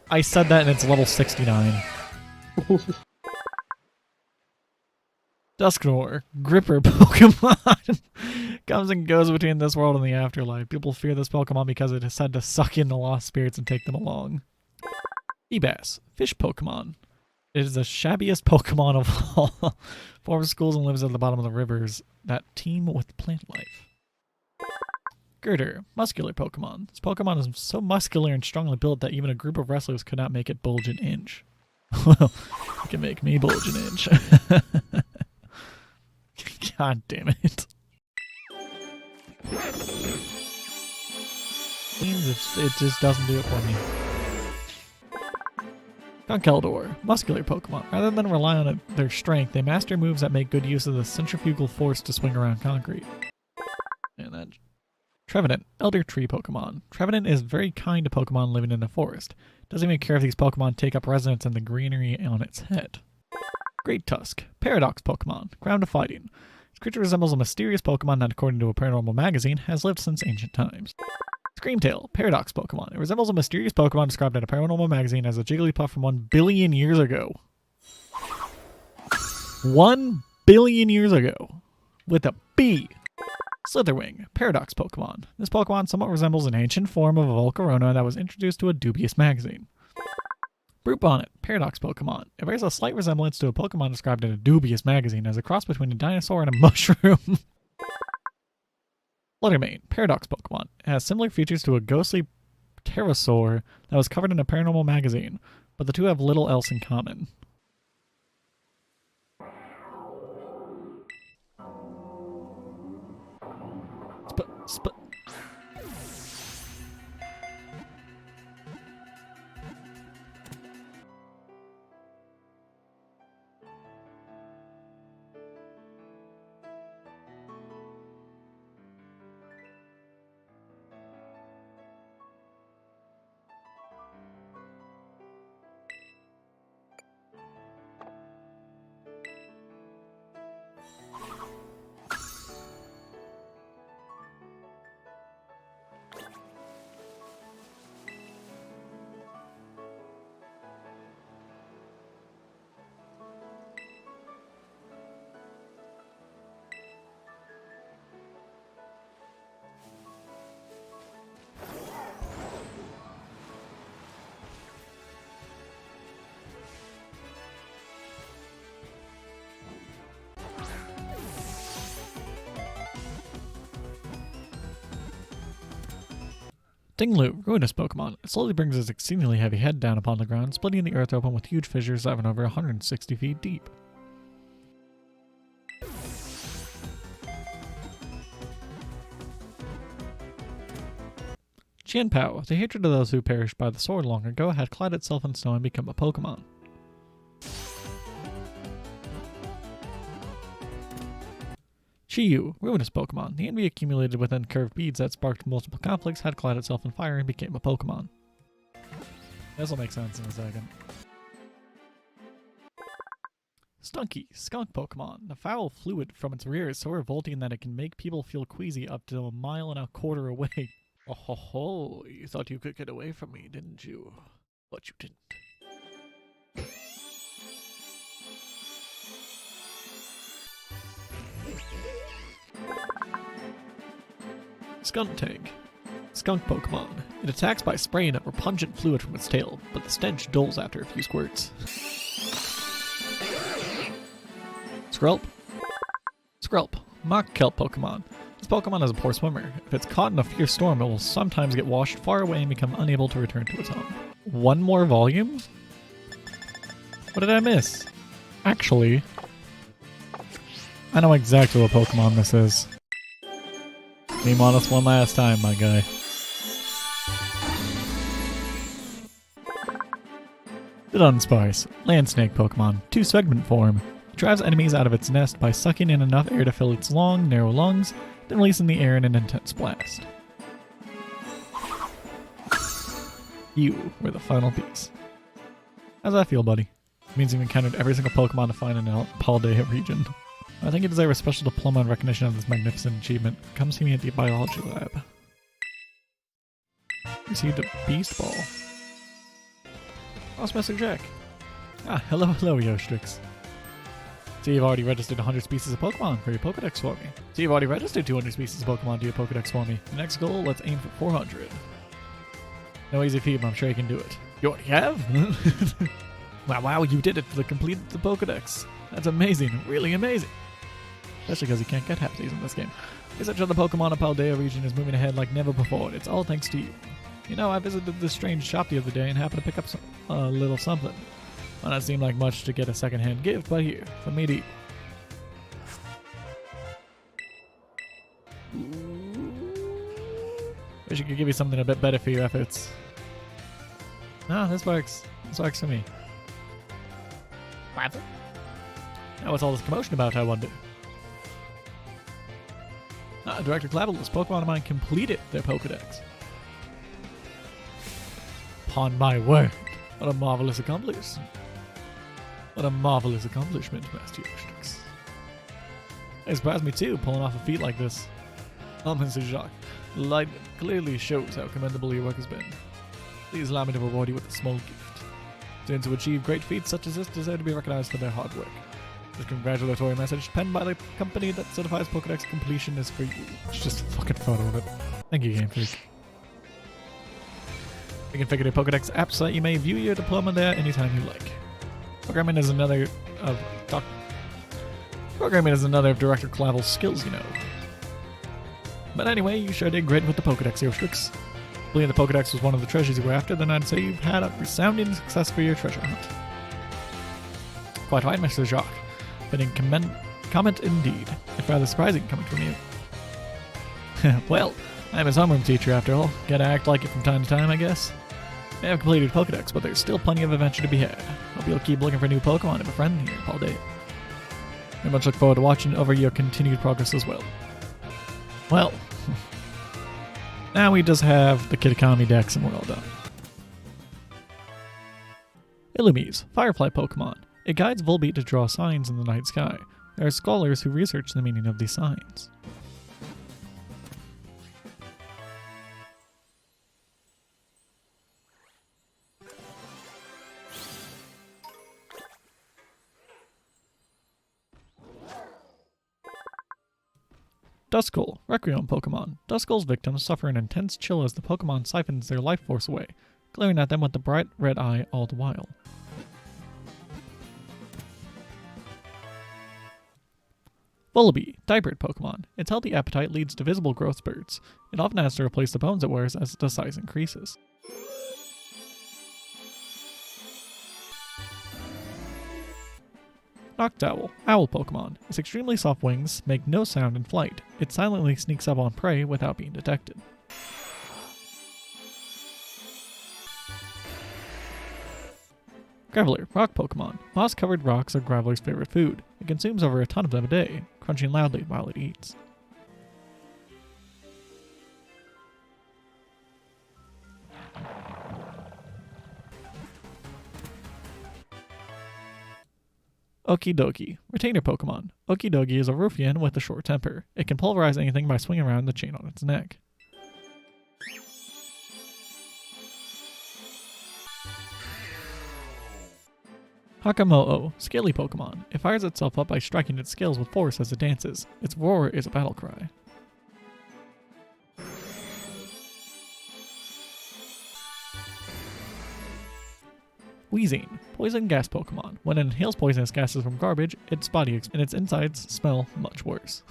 I said that and it's level 69. Dusknoir, Gripper Pokemon. Comes and goes between this world and the afterlife. People fear this Pokemon because it is said to suck in the lost spirits and take them along. Ebass, fish Pokemon. It is the shabbiest Pokemon of all. Forms schools and lives at the bottom of the rivers that teem with plant life. Girder, muscular Pokemon. This Pokemon is so muscular and strongly built that even a group of wrestlers could not make it bulge an inch. Well, you can make me bulge an inch. God damn it. It just doesn't do it for me. Conkeldurr, muscular Pokemon. Rather than rely on their strength, they master moves that make good use of the centrifugal force to swing around concrete. And then Trevenant, Elder Tree Pokemon. Trevenant is very kind to Pokemon living in the forest. Doesn't even care if these Pokemon take up residence in the greenery on its head. Great Tusk, Paradox Pokemon. Ground of fighting. This creature resembles a mysterious Pokemon that, according to a paranormal magazine, has lived since ancient times. Screamtail, Paradox Pokemon. It resembles a mysterious Pokemon described in a paranormal magazine as a Jigglypuff from 1 billion years ago. 1 billion years ago. With a B. Slitherwing, Paradox Pokemon. This Pokemon somewhat resembles an ancient form of a Volcarona that was introduced to a dubious magazine. Brute Bonnet, Paradox Pokemon. It bears a slight resemblance to a Pokemon described in a dubious magazine as a cross between a dinosaur and a mushroom. Fluttermane, Paradox Pokemon. It has similar features to a ghostly pterosaur that was covered in a paranormal magazine, but the two have little else in common. Stinglu, ruinous Pokemon. It slowly brings its exceedingly heavy head down upon the ground, splitting the earth open with huge fissures that run over 160 feet deep. Qianpao, the hatred of those who perished by the sword long ago, had clad itself in snow and become a Pokemon. Chiyu, ruinous Pokemon. The envy accumulated within curved beads that sparked multiple conflicts had clad itself in fire and became a Pokemon. This will make sense in a second. Stunky, skunk Pokemon. The foul fluid from its rear is so revolting that it can make people feel queasy up to 1.25 miles away. Oh ho ho, you thought you could get away from me, didn't you? But you didn't. Skuntank. Skunk Pokemon. It attacks by spraying up pungent fluid from its tail, but the stench dulls after a few squirts. Skrelp. Skrelp. Mock kelp Pokemon. This Pokemon is a poor swimmer. If it's caught in a fierce storm, it will sometimes get washed far away and become unable to return to its home. One more volume? What did I miss? Actually, I know exactly what Pokemon this is. Name on us one last time, my guy. The Dunsparce, land snake Pokemon, 2-segment form. It drives enemies out of its nest by sucking in enough air to fill its long, narrow lungs, then releasing the air in an intense blast. You were the final piece. How's that feel, buddy? It means you've encountered every single Pokemon to find in the Paldean region. I think you deserve a special diploma in recognition of this magnificent achievement. Come see me at the biology lab. Received a beast ball. Oh, Mr. Jack. Ah, hello, Eostrix. See, you've already registered 100 species of Pokemon for your Pokedex for me. See, you've already registered 200 species of Pokemon to your Pokedex for me. The next goal, let's aim for 400. No easy feat, but I'm sure you can do it. You already have? Wow, you did it for the complete the Pokedex. That's amazing, really amazing. Especially because you can't get half these in this game. Research on the Pokemon of Paldean region is moving ahead like never before. It's all thanks to you. You know, I visited this strange shop the other day and happened to pick up a little something. Might not seem like much to get a second-hand gift, but here, from me to you. Wish I could give you something a bit better for your efforts. Ah, this works. This works for me. What? Now what's all this commotion about, I wonder? Director Clavel's Pokemon of mine completed their Pokedex. Upon my word, what a marvelous accomplishment. What a marvelous accomplishment, Master Eostrix. It surprised me too, pulling off a feat like this. Mr. Jacques, the light clearly shows how commendable your work has been. Please allow me to reward you with a small gift. Students who achieve great feats such as this deserve to be recognized for their hard work. This congratulatory message penned by the company that certifies Pokedex completion is for you. It's just a fucking photo of it. Thank you, Game Freak. You can configure your Pokedex app so that you may view your diploma there anytime you like. Programming is another of Director Clavel's skills, you know. But anyway, you sure did great with the Pokedex, Eostrix. Believing the Pokedex was one of the treasures you were after, then I'd say you've had a resounding success for your treasure hunt. Quite right, Mr. Jacques. Fitting comment indeed, if rather surprising coming from you. Well, I'm his homeroom teacher after all. Gotta act like it from time to time, I guess. I have completed Pokedex, but there's still plenty of adventure to be had. Hope you'll keep looking for new Pokemon to befriend here all day. Very much look forward to watching over your continued progress as well. Well, now we just have the Kitakami Dex and we're all done. Illumise, Firefly Pokemon. It guides Volbeat to draw signs in the night sky. There are scholars who research the meaning of these signs. Duskull, Requiem Pokemon. Duskull's victims suffer an intense chill as the Pokemon siphons their life force away, glaring at them with the bright red eye all the while. Vullaby, Diapered Pokemon. Its healthy appetite leads to visible growth spurts. It often has to replace the bones it wears as the size increases. Noctowl, Owl Pokemon. Its extremely soft wings make no sound in flight. It silently sneaks up on prey without being detected. Graveler, Rock Pokemon. Moss-covered rocks are Graveler's favorite food. It consumes over a ton of them a day, crunching loudly while it eats. Okidogi, Retainer Pokemon. Okidogi is a Ruffian with a short temper. It can pulverize anything by swinging around the chain on its neck. Hakamo'o, Scaly Pokemon. It fires itself up by striking its scales with force as it dances. Its roar is a battle cry. Wheezing, Poison Gas Pokemon. When it inhales poisonous gases from garbage, its body and its insides smell much worse.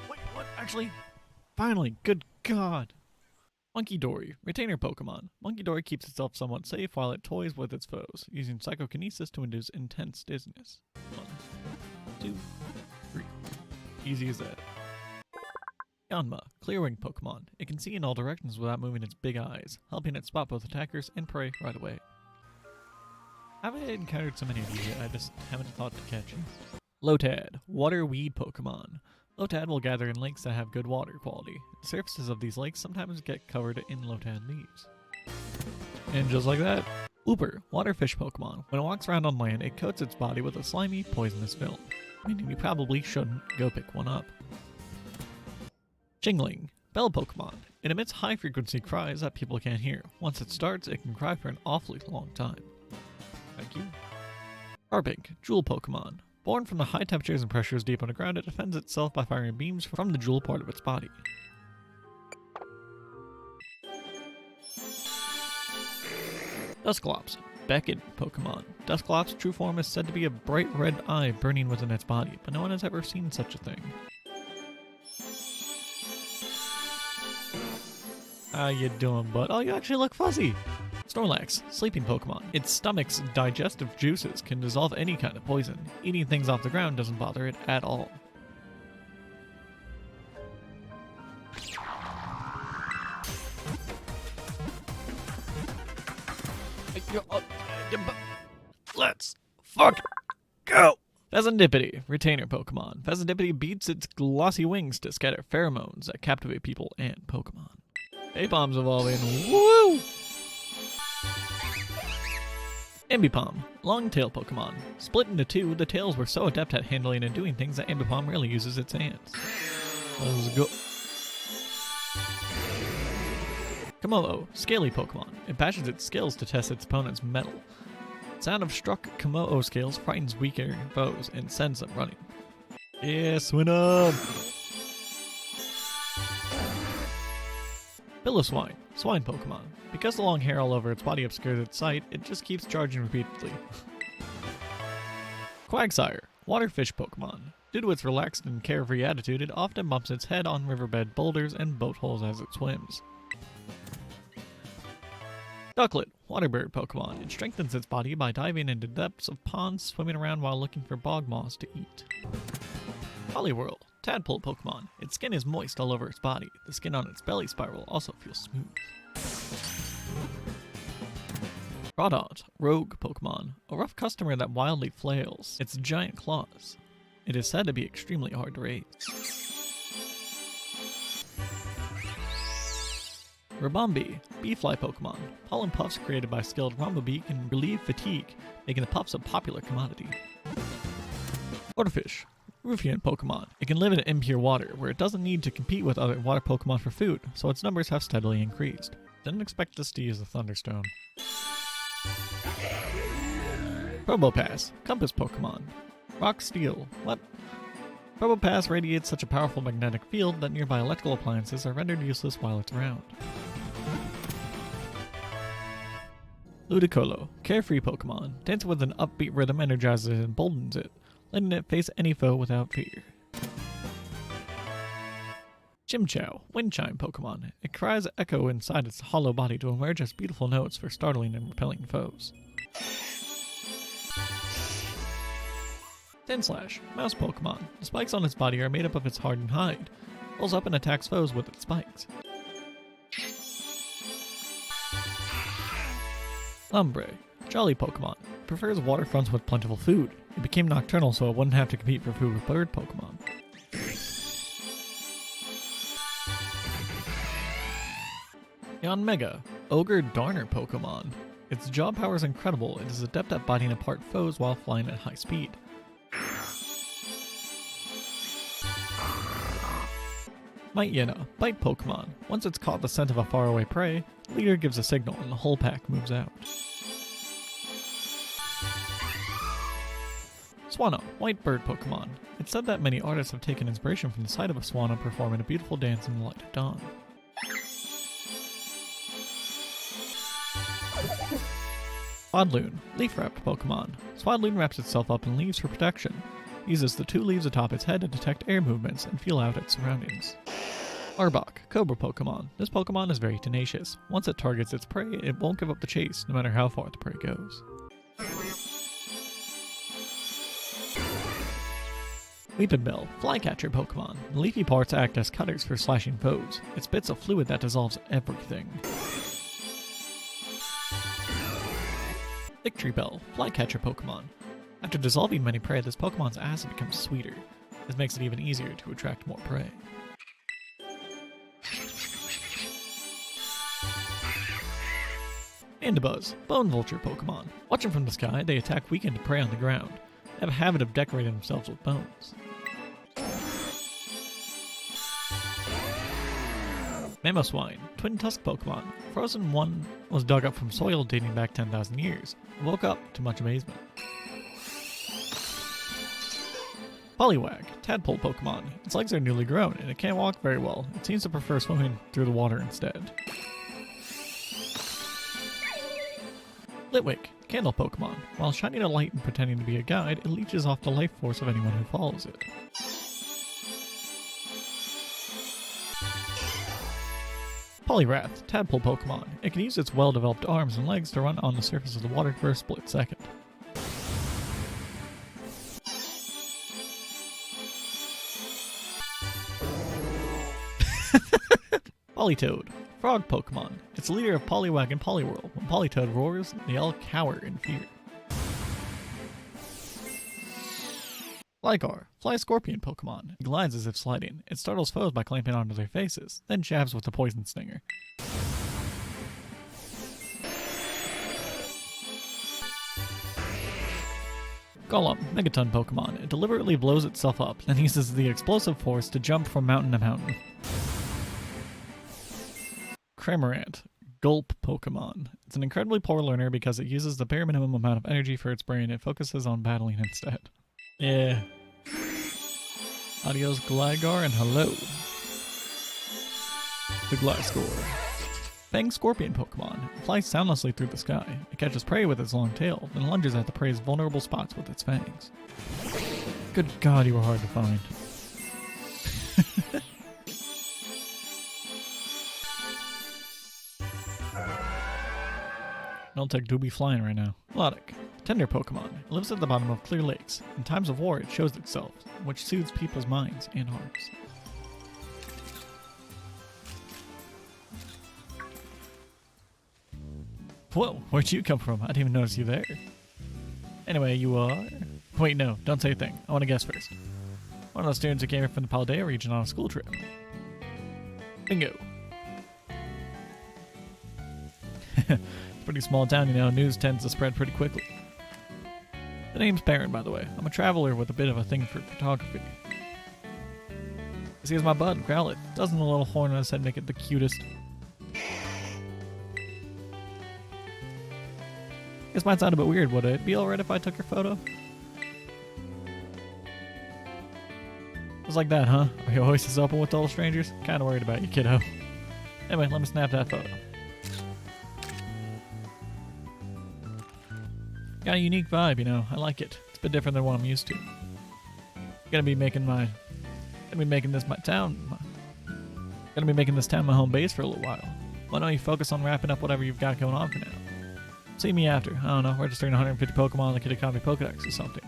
Wait, what? Actually, finally, good God. Monkey-Dory, Retainer Pokemon. Monkey-Dory keeps itself somewhat safe while it toys with its foes, using psychokinesis to induce intense dizziness. 1, 2, 3. Easy as that. Yanma, Clearwing Pokemon. It can see in all directions without moving its big eyes, helping it spot both attackers and prey right away. I haven't encountered so many of these yet, I just haven't thought to catch them. Lotad, Water Weed Pokemon. Lotad will gather in lakes that have good water quality. The surfaces of these lakes sometimes get covered in Lotad leaves. And just like that, Ooper, Waterfish Pokemon. When it walks around on land, it coats its body with a slimy, poisonous film, meaning you probably shouldn't go pick one up. Jingling, Bell Pokemon. It emits high-frequency cries that people can't hear. Once it starts, it can cry for an awfully long time. Thank you. Arbink, Jewel Pokemon. Born from the high temperatures and pressures deep underground, it defends itself by firing beams from the jewel part of its body. Dusclops, Beckett Pokemon. Dusclops' true form is said to be a bright red eye burning within its body, but no one has ever seen such a thing. How you doing, bud? Oh, you actually look fuzzy! Snorlax, Sleeping Pokemon. Its stomach's digestive juices can dissolve any kind of poison. Eating things off the ground doesn't bother it at all. Let's fuck go! Pheasantipity, Retainer Pokemon. Pheasantipity beats its glossy wings to scatter pheromones that captivate people and Pokemon. Apom's evolving. Woo! Ambipom, Long-tail Pokemon. Split into two, the tails were so adept at handling and doing things that Ambipom rarely uses its hands. Let's go. Komodo, Scaly Pokemon. It bashes its scales to test its opponent's mettle. The sound of struck Komodo scales frightens weaker foes and sends them running. Yeah, swing up! Piloswine, Swine Pokemon. Because the long hair all over its body obscures its sight, it just keeps charging repeatedly. Quagsire, Waterfish Pokemon. Due to its relaxed and carefree attitude, it often bumps its head on riverbed boulders and boat holes as it swims. Ducklet, Waterbird Pokemon. It strengthens its body by diving into depths of ponds, swimming around while looking for bog moss to eat. Poliwhirl, Tadpole Pokemon. Its skin is moist all over its body. The skin on its belly spiral also feels smooth. Rodot, Rogue Pokemon. A rough customer that wildly flails its giant claws. It is said to be extremely hard to raise. Rabombi, Bee-fly Pokemon. Pollen puffs created by skilled Rambobee can relieve fatigue, making the puffs a popular commodity. Orfish, Ruffian Pokemon. It can live in impure water, where it doesn't need to compete with other water Pokemon for food, so its numbers have steadily increased. Didn't expect us to use the Thunderstone. Probopass, Compass Pokemon. Rock Steel. What? Probopass radiates such a powerful magnetic field that nearby electrical appliances are rendered useless while it's around. Ludicolo, carefree Pokemon. Dancing with an upbeat rhythm energizes and emboldens it, letting it face any foe without fear. Chimchou, wind chime Pokemon. It cries echo inside its hollow body to emerge as beautiful notes for startling and repelling foes. Tinslash, mouse Pokemon. The spikes on its body are made up of its hardened hide. It rolls up and attacks foes with its spikes. Lombre, jolly Pokemon. It prefers waterfronts with plentiful food. It became nocturnal so it wouldn't have to compete for food with bird Pokemon. Yanmega, ogre Darner Pokemon. Its jaw power is incredible. It is adept at biting apart foes while flying at high speed. Mightyena, bite Pokemon. Once it's caught the scent of a faraway prey, the leader gives a signal and the whole pack moves out. Swanna, white bird Pokemon. It's said that many artists have taken inspiration from the sight of a Swanna performing a beautiful dance in the light of dawn. Swadloon, leaf-wrapped Pokemon. Swadloon wraps itself up in leaves for protection. It uses the 2 leaves atop its head to detect air movements and feel out its surroundings. Arbok, Cobra Pokemon. This Pokemon is very tenacious. Once it targets its prey, it won't give up the chase, no matter how far the prey goes. Weepinbell, Flycatcher Pokemon. The leafy parts act as cutters for slashing foes. It spits a fluid that dissolves everything. Victreebel, Flycatcher Pokemon. After dissolving many prey, this Pokemon's acid becomes sweeter. This makes it even easier to attract more prey. Mandibuzz, Bone Vulture Pokemon. Watching from the sky, they attack weakened prey on the ground. They have a habit of decorating themselves with bones. Mamoswine, Twin Tusk Pokemon. Frozen one was dug up from soil dating back 10,000 years. It woke up to much amazement. Poliwag, Tadpole Pokemon. Its legs are newly grown, and it can't walk very well. It seems to prefer swimming through the water instead. Litwick, Candle Pokemon. While shining a light and pretending to be a guide, it leeches off the life force of anyone who follows it. Poliwrath, Tadpole Pokemon. It can use its well-developed arms and legs to run on the surface of the water for a split second. Politoed, Frog Pokemon. It's the leader of Poliwag and Poliwhirl. When Politoed roars, they all cower in fear. Flygar, Fly Scorpion Pokemon. It glides as if sliding. It startles foes by clamping onto their faces, then jabs with the poison stinger. Golem, Megaton Pokemon. It deliberately blows itself up, then uses the explosive force to jump from mountain to mountain. Cramorant, Gulp Pokemon. It's an incredibly poor learner because it uses the bare minimum amount of energy for its brain. It focuses on battling instead. Yeah. Adios Gligar and hello. The Gliscor. Fang Scorpion Pokemon. It flies soundlessly through the sky. It catches prey with its long tail, then lunges at the prey's vulnerable spots with its fangs. Good God, you were hard to find. Meltec do be flying right now. Lodic, Tender Pokemon. It lives at the bottom of clear lakes. In times of war, it shows itself, which soothes people's minds and hearts. Whoa, where'd you come from? I didn't even notice you there. Anyway, you are... Wait, no, don't say a thing. I want to guess first. One of the students who came here from the Paldean region on a school trip. Bingo. Pretty small town, you know, news tends to spread pretty quickly. The name's Perrin, by the way. I'm a traveler with a bit of a thing for photography. This here's my bud, Growlithe. Doesn't the little horn on his head make it the cutest? This might sound a bit weird, would it be alright if I took your photo? Just like that, huh? Are you always this open with total strangers? Kinda worried about you, kiddo. Anyway, let me snap that photo. Got a unique vibe, you know. I like it. It's a bit different than what I'm used to. Gonna be making this my town. Gonna be making this town my home base for a little while. Why don't you focus on wrapping up whatever you've got going on for now? See me after. I don't know, registering 150 Pokemon in the Kitakami Pokedex or something.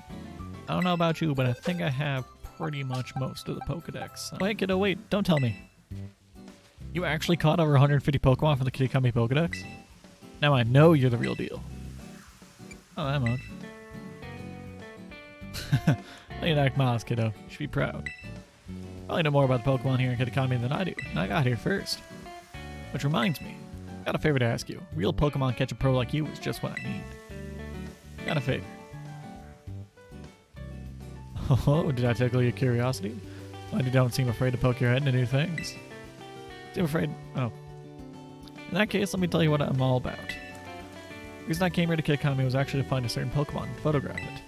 I don't know about you, but I think I have pretty much most of the Pokedex. Wait, kiddo, wait, don't tell me. You actually caught over 150 Pokemon from the Kitakami Pokedex? Now I know you're the real deal. Oh, that much. Look at that Miles, kiddo. You should be proud. Probably know more about the Pokemon here in Kitakami than I do, and I got here first. Which reminds me, got a favor to ask you. Real Pokemon catch a pro like you is just what I need. Got a favor. Oh, did I tickle your curiosity? Why you don't seem afraid to poke your head into new things? Seem afraid? Oh. In that case, let me tell you what I'm all about. The reason I came here to Kitakami was actually to find a certain Pokemon and photograph it.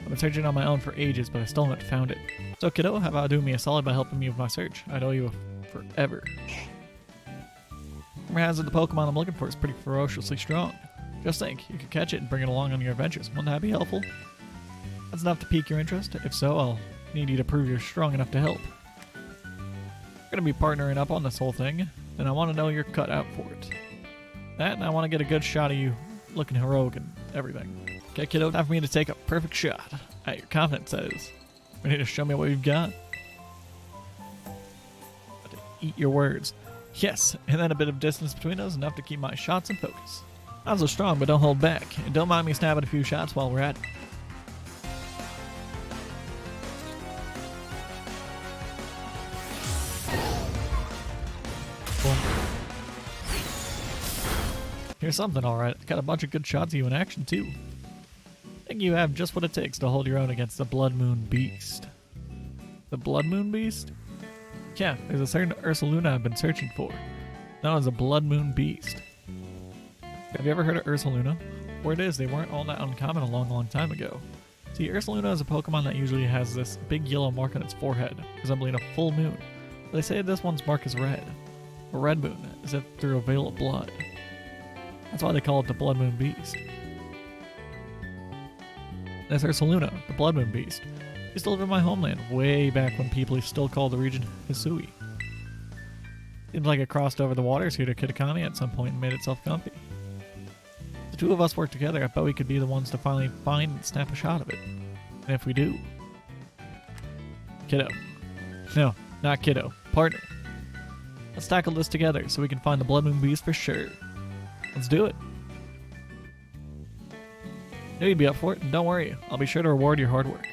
I've been searching on my own for ages, but I still haven't found it. So kiddo, how about doing me a solid by helping me with my search? I'd owe you forever. Rumor has it the Pokemon I'm looking for is pretty ferociously strong. Just think, you could catch it and bring it along on your adventures. Wouldn't that be helpful? That's enough to pique your interest? If so, I'll need you to prove you're strong enough to help. We're gonna be partnering up on this whole thing, and I want to know you're cut out for it. That, and I want to get a good shot of you looking heroic and everything. Okay, kiddo, time for me to take a perfect shot. At your confidence, that is. Ready to show me what you've got? About to eat your words. Yes, and then a bit of distance between us, enough to keep my shots in focus. Not so strong, but don't hold back. And don't mind me snapping a few shots while we're at it. Boom. Here's something, alright. Got a bunch of good shots of you in action, too. I think you have just what it takes to hold your own against the Bloodmoon Beast. The Bloodmoon Beast? Yeah, there's a certain Ursaluna I've been searching for. Known as a Bloodmoon Beast. Have you ever heard of Ursaluna? Word is, they weren't all that uncommon a long time ago. See, Ursaluna is a Pokemon that usually has this big yellow mark on its forehead, resembling a full moon. They say this one's mark is red. A red moon, as if through a veil of blood. That's why they call it the Bloodmoon Beast. That's Ursaluna, the Bloodmoon Beast. Used to live in my homeland way back when people still called the region Hisui. Seems like it crossed over the waters here to Kitakami at some point and made itself comfy. If the two of us work together, I bet we could be the ones to finally find and snap a shot of it. And if we do... Kiddo. No, not kiddo. Partner. Let's tackle this together so we can find the Bloodmoon Beast for sure. Let's do it. Knew you'd be up for it, and don't worry, I'll be sure to reward your hard work.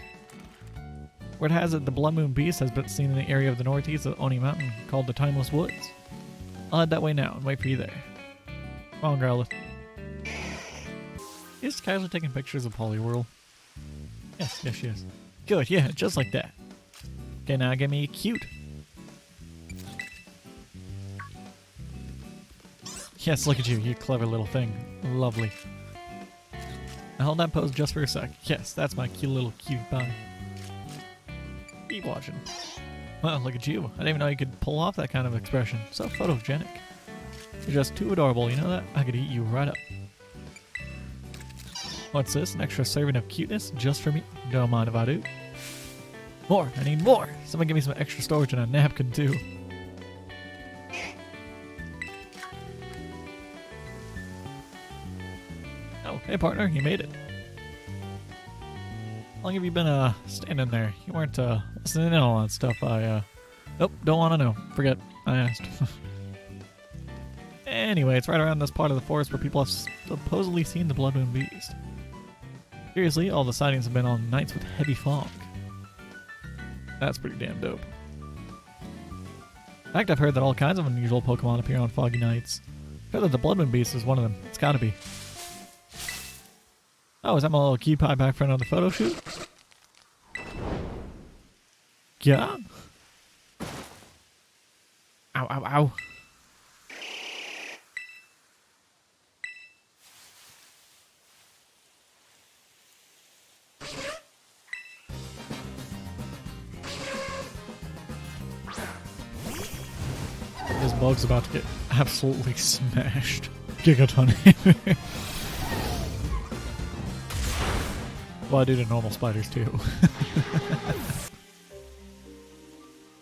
Word has it the Bloodmoon Beast has been seen in the area of the northeast of Oni Mountain called the Timeless Woods. I'll head that way now and wait for you there. Come on, Growlithe. He's just casually taking pictures of Poliwhirl. Yes, she is. Good, yeah, just like that. Okay, now give me cute. Yes, look at you, you clever little thing. Lovely. Now hold that pose just for a sec. Yes, that's my cute little cute body. Keep watching. Well, look at you. I didn't even know you could pull off that kind of expression. So photogenic. You're just too adorable, you know that? I could eat you right up. What's this? An extra serving of cuteness just for me? Don't mind if I do. More! I need more! Someone give me some extra storage and a napkin too. Oh, hey partner, you made it. How long have you been standing there? You weren't listening in on all that stuff Nope, don't want to know. Forget, I asked. Anyway, it's right around this part of the forest where people have supposedly seen the Bloodmoon Beast. Seriously, all the sightings have been on nights with heavy fog. That's pretty damn dope. In fact, I've heard that all kinds of unusual Pokemon appear on foggy nights. I've heard that the Bloodmoon Beast is one of them. It's gotta be. Oh, is that my little key pie back for another photo shoot? Yeah? Ow, ow, ow. This bug's about to get absolutely smashed. Gigaton. Well, I do to normal spiders too.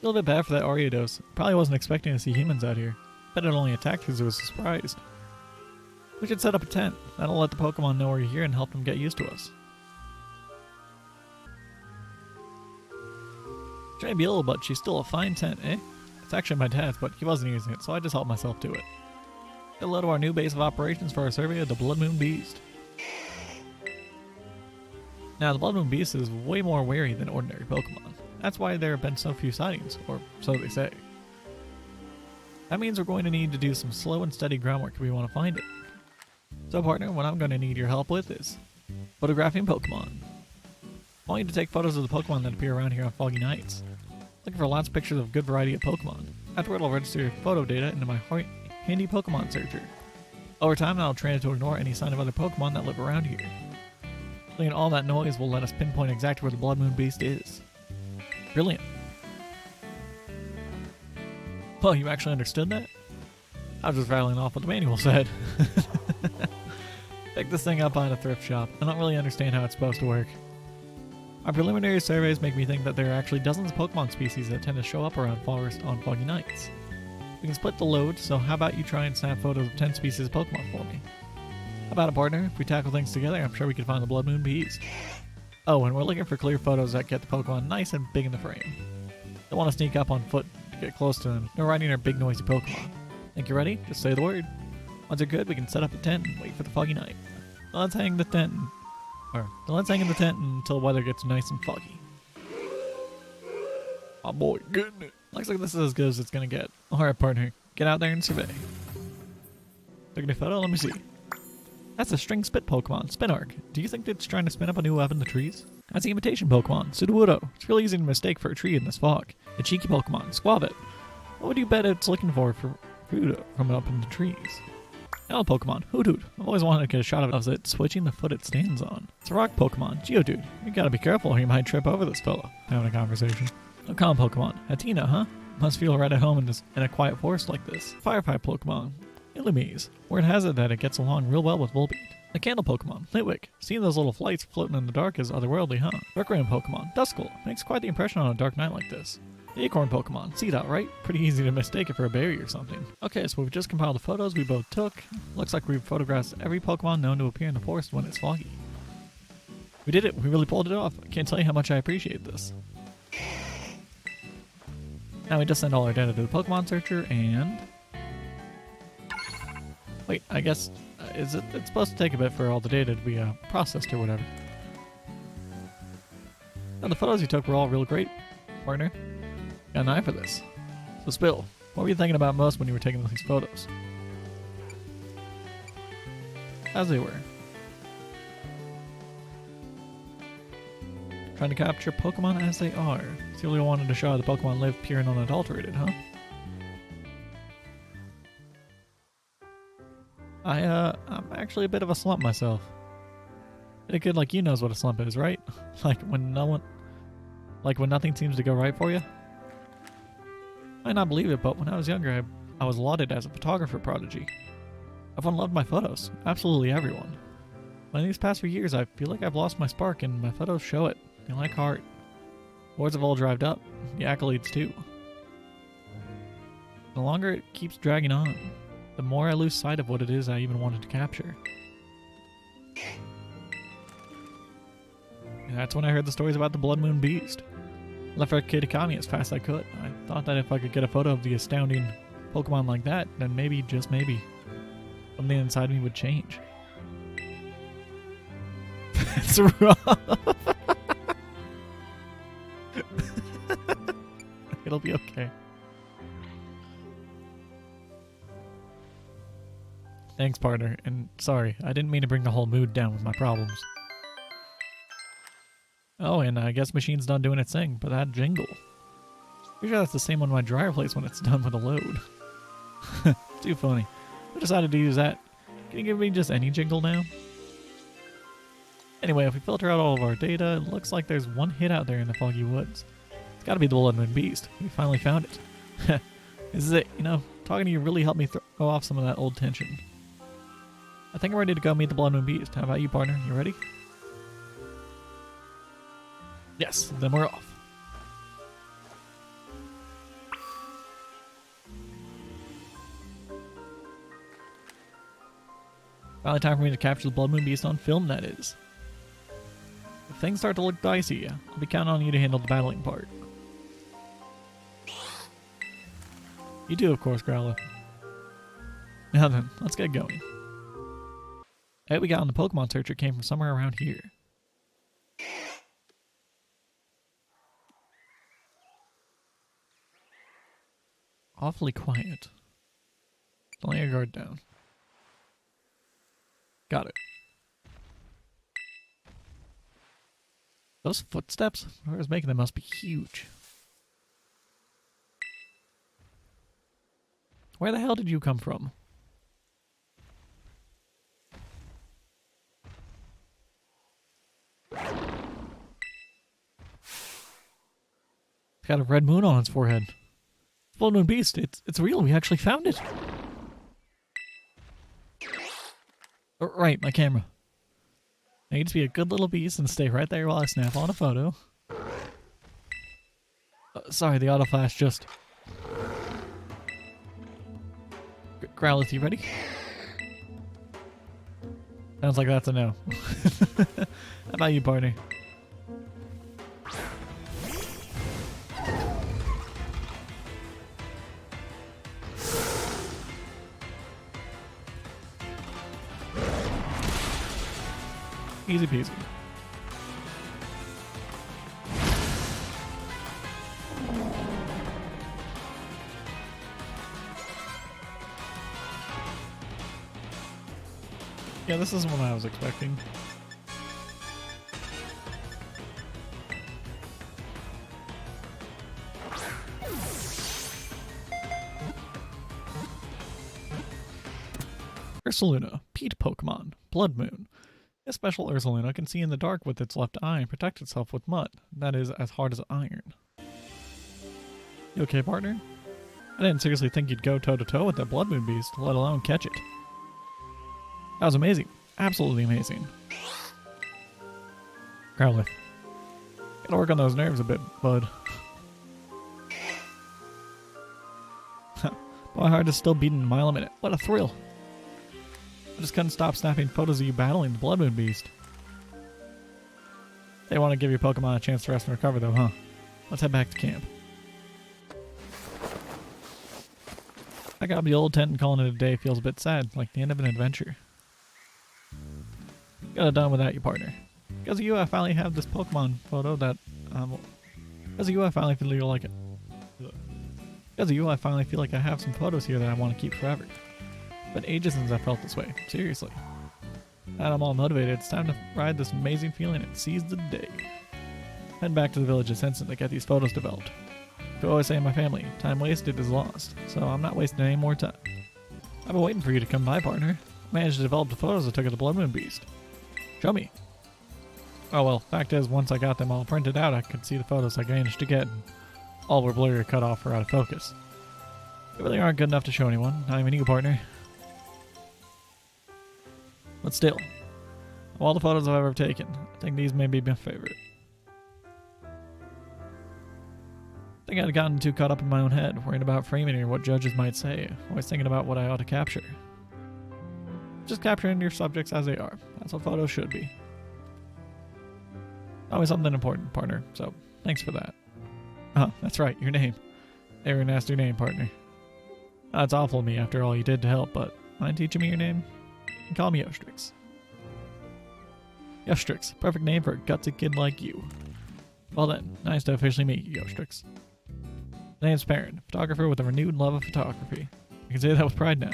Feel a bit bad for that Ariados. Probably wasn't expecting to see humans out here. Bet it only attacked because it was surprised. We should set up a tent. That'll let the Pokemon know we're here and help them get used to us. She may be ill, but she's still a fine tent, eh? It's actually my dad's, but he wasn't using it, so I just helped myself to it. Hello to our new base of operations for our survey of the Bloodmoon Beast. Now, the Bloodmoon Beast is way more wary than ordinary Pokemon. That's why there have been so few sightings, or so they say. That means we're going to need to do some slow and steady groundwork if we want to find it. So partner, what I'm going to need your help with is photographing Pokemon. I want you to take photos of the Pokemon that appear around here on foggy nights. Looking for lots of pictures of a good variety of Pokemon. Afterward, I'll register your photo data into my handy Pokemon searcher. Over time, I'll train it to ignore any sign of other Pokemon that live around here. Playing all that noise will let us pinpoint exactly where the Bloodmoon Beast is. Brilliant. Well, you actually understood that? I was just rattling off what the manual said. Pick this thing up at a thrift shop. I don't really understand how it's supposed to work. Our preliminary surveys make me think that there are actually dozens of Pokemon species that tend to show up around forest on foggy nights. We can split the load, so how about you try and snap photos of 10 species of Pokemon for me? How about it, partner? If we tackle things together, I'm sure we can find the Bloodmoon Beast. Oh, and we're looking for clear photos that get the Pokemon nice and big in the frame. Don't want to sneak up on foot to get close to them, nor riding our big noisy Pokemon. Think you're ready? Just say the word. Once you're good, we can set up the tent and wait for the foggy night. Let's hang in the tent until the weather gets nice and foggy. Oh boy, getting it. Looks like this is as good as it's gonna get. Alright, partner, get out there and survey. Took a photo? Let me see. That's a string spit Pokemon, Spinark. Do you think it's trying to spin up a new web in the trees? That's the imitation Pokemon, Sudowoodo. It's really easy to mistake for a tree in this fog. A cheeky Pokemon, Squavit. What would you bet it's looking for food from up in the trees? Hello Pokemon, Hoothoot. I've always wanted to get a shot of it switching the foot it stands on. It's a rock Pokemon, Geodude. You gotta be careful or you might trip over this fella. Having a conversation. A calm Pokemon, Hatina, huh? Must feel right at home in a quiet forest like this. Firepipe Pokemon, Illumise. Word has it that it gets along real well with Volbeat. A candle Pokemon, Litwick. Seeing those little flights floating in the dark is otherworldly, huh? Darkroom Pokemon, Duskull. Makes quite the impression on a dark night like this. The acorn Pokemon, Seedot, right? Pretty easy to mistake it for a berry or something. Okay, so we've just compiled the photos we both took. Looks like we've photographed every Pokemon known to appear in the forest when it's foggy. We did it, we really pulled it off. I can't tell you how much I appreciate this. Now we just send all our data to the Pokemon searcher and... Wait, I guess, it's supposed to take a bit for all the data to be processed or whatever. Now the photos you took were all real great, partner. Got an eye for this. So Spill, what were you thinking about most when you were taking these photos? As they were. Trying to capture Pokemon as they are. So you really wanted to show how the Pokemon live pure and unadulterated, huh? I'm actually a bit of a slump myself. A kid like you knows what a slump is, right? Like when nothing seems to go right for you. I might not believe it, but when I was younger, I was lauded as a photographer prodigy. Everyone loved my photos, absolutely everyone. But in these past few years, I feel like I've lost my spark, and my photos show it. They like heart. Awards have all drived up, the accolades too. The longer it keeps dragging on, the more I lose sight of what it is I even wanted to capture. And that's when I heard the stories about the Bloodmoon Beast. I left for Kitakami as fast as I could. I thought that if I could get a photo of the astounding Pokemon like that, then maybe, just maybe, something inside me would change. That's rough. It'll be okay. Thanks, partner, and sorry, I didn't mean to bring the whole mood down with my problems. Oh, and I guess machine's done doing its thing, but that jingle. Pretty sure that's the same one my dryer plays when it's done with a load. Too funny. I decided to use that. Can you give me just any jingle now? Anyway, if we filter out all of our data, it looks like there's one hit out there in the foggy woods. It's gotta be the Bloodmoon Beast. We finally found it. This is it, you know, talking to you really helped me throw off some of that old tension. I think I'm ready to go meet the Bloodmoon Beast. How about you, partner? You ready? Yes, then we're off. Finally time for me to capture the Bloodmoon Beast on film, that is. If things start to look dicey, I'll be counting on you to handle the battling part. You do, of course, Growlithe. Now then, let's get going. The hit we got on the Pokemon searcher came from somewhere around here. Awfully quiet. Don't lay your guard down. Got it. Those footsteps, whoever's making them must be huge. Where the hell did you come from? It's got a red moon on its forehead. Bloodmoon Beast, it's real, we actually found it. Right, my camera. I need to be a good little beast and stay right there while I snap on a photo. Sorry, the auto flash just... Growlithe, you ready? Sounds like that's a no. How about you, partner? Easy peasy. Yeah, this isn't what I was expecting. Ursaluna, Peat Pokemon, Bloodmoon. This special Ursaluna can see in the dark with its left eye and protect itself with mud. That is as hard as iron. You okay, partner? I didn't seriously think you'd go toe-to-toe with that Bloodmoon Beast, let alone catch it. That was amazing. Absolutely amazing. Growlithe. Gotta work on those nerves a bit, bud. My heart is still beating a mile a minute. What a thrill. I just couldn't stop snapping photos of you battling the Bloodmoon Beast. They want to give your Pokemon a chance to rest and recover though, huh? Let's head back to camp. I got the old tent and calling it a day feels a bit sad, like the end of an adventure. Got it done without you, partner. Because of you, I finally have this Pokemon photo that, because of you, I finally feel like it. Because of you, I finally feel like I have some photos here that I want to keep forever. But ages since I felt this way, seriously. Now that I'm all motivated, it's time to ride this amazing feeling and seize the day. Head back to the village this instant to get these photos developed. I always say in my family, time wasted is lost, so I'm not wasting any more time. I've been waiting for you to come by, partner. I managed to develop the photos I took of the Bloodmoon Beast. Show me. Oh well, fact is, once I got them all printed out, I could see the photos I managed to get, and all were blurry or cut off or out of focus. They really aren't good enough to show anyone, not even you, partner. But still, of all the photos I've ever taken, I think these may be my favorite. I think I'd gotten too caught up in my own head, worrying about framing or what judges might say, always thinking about what I ought to capture. Just capturing your subjects as they are. That's what photos should be. Always something important, partner, so thanks for that. Oh, that's right, your name. Everyone asked your name, partner. It's awful of me after all you did to help, but mind teaching me your name? You can call me Eostrix. Eostrix, perfect name for a gutsy kid like you. Well then, nice to officially meet you, Eostrix. My name's Perrin, photographer with a renewed love of photography. I can say that with pride now.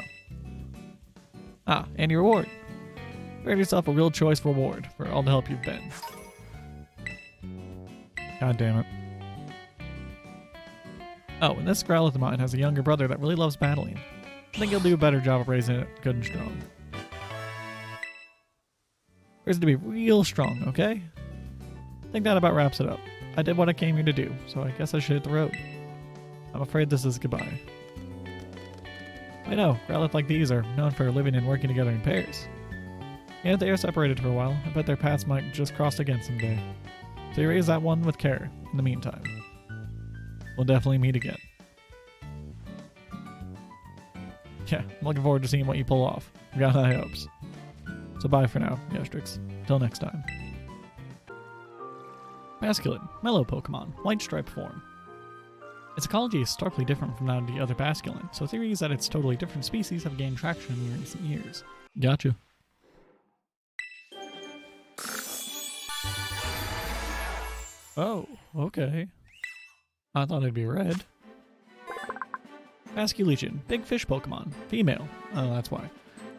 Ah, and your reward. Grant yourself a real choice reward for all the help you've been. God damn it. Oh, and this Growlithe of mine has a younger brother that really loves battling. I think he'll do a better job of raising it good and strong. Raise it to be real strong, okay? I think that about wraps it up. I did what I came here to do, so I guess I should hit the road. I'm afraid this is goodbye. I know, Growlithe like these are known for living and working together in pairs. And if they are separated for a while, I bet their paths might just cross again someday. So you raise that one with care in the meantime. We'll definitely meet again. Yeah, I'm looking forward to seeing what you pull off. I've got high hopes. So bye for now, Eostrix. Till next time. Basculin, mellow Pokemon, white striped form. Its ecology is starkly different from that of the other Basculin, so theories that it's totally different species have gained traction in recent years. Gotcha. Oh, okay. I thought it'd be red. Basculegion, big fish Pokemon, female. Oh, that's why.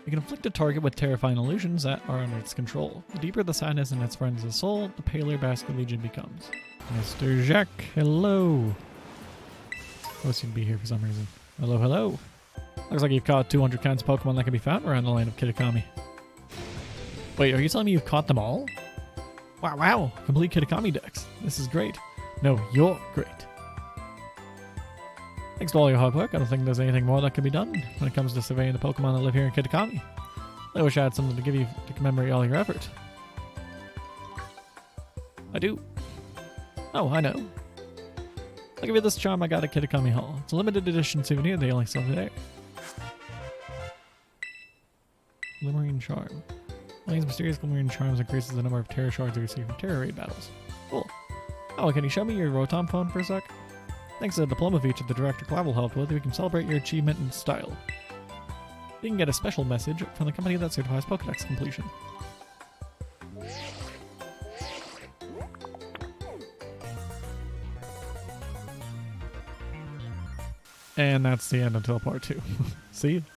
It can inflict a target with terrifying illusions that are under its control. The deeper the sadness in its friend's soul, the paler Basculegion becomes. Mr. Jacques, hello. Oh, seem to be here for some reason. Hello, hello. Looks like you've caught 200 kinds of Pokemon that can be found around the land of Kitakami. Wait, are you telling me you've caught them all? Wow, wow. Complete Kitakami Dex. This is great. No, you're great. Thanks to all your hard work, I don't think there's anything more that can be done when it comes to surveying the Pokemon that live here in Kitakami. I wish I had something to give you to commemorate all your effort. I do. Oh, I know. I'll give you this charm I got at Kitakami Hall. It's a limited edition souvenir they only sell there. Glimmering Charm. One of these mysterious glimmering charms increases the number of terror shards you receive from terror raid battles. Cool. Oh, can you show me your Rotom phone for a sec? Thanks to the diploma feature the director Clavel helped with, we can celebrate your achievement in style. You can get a special message from the company that certifies Pokedex completion. And that's the end until part 2. See you.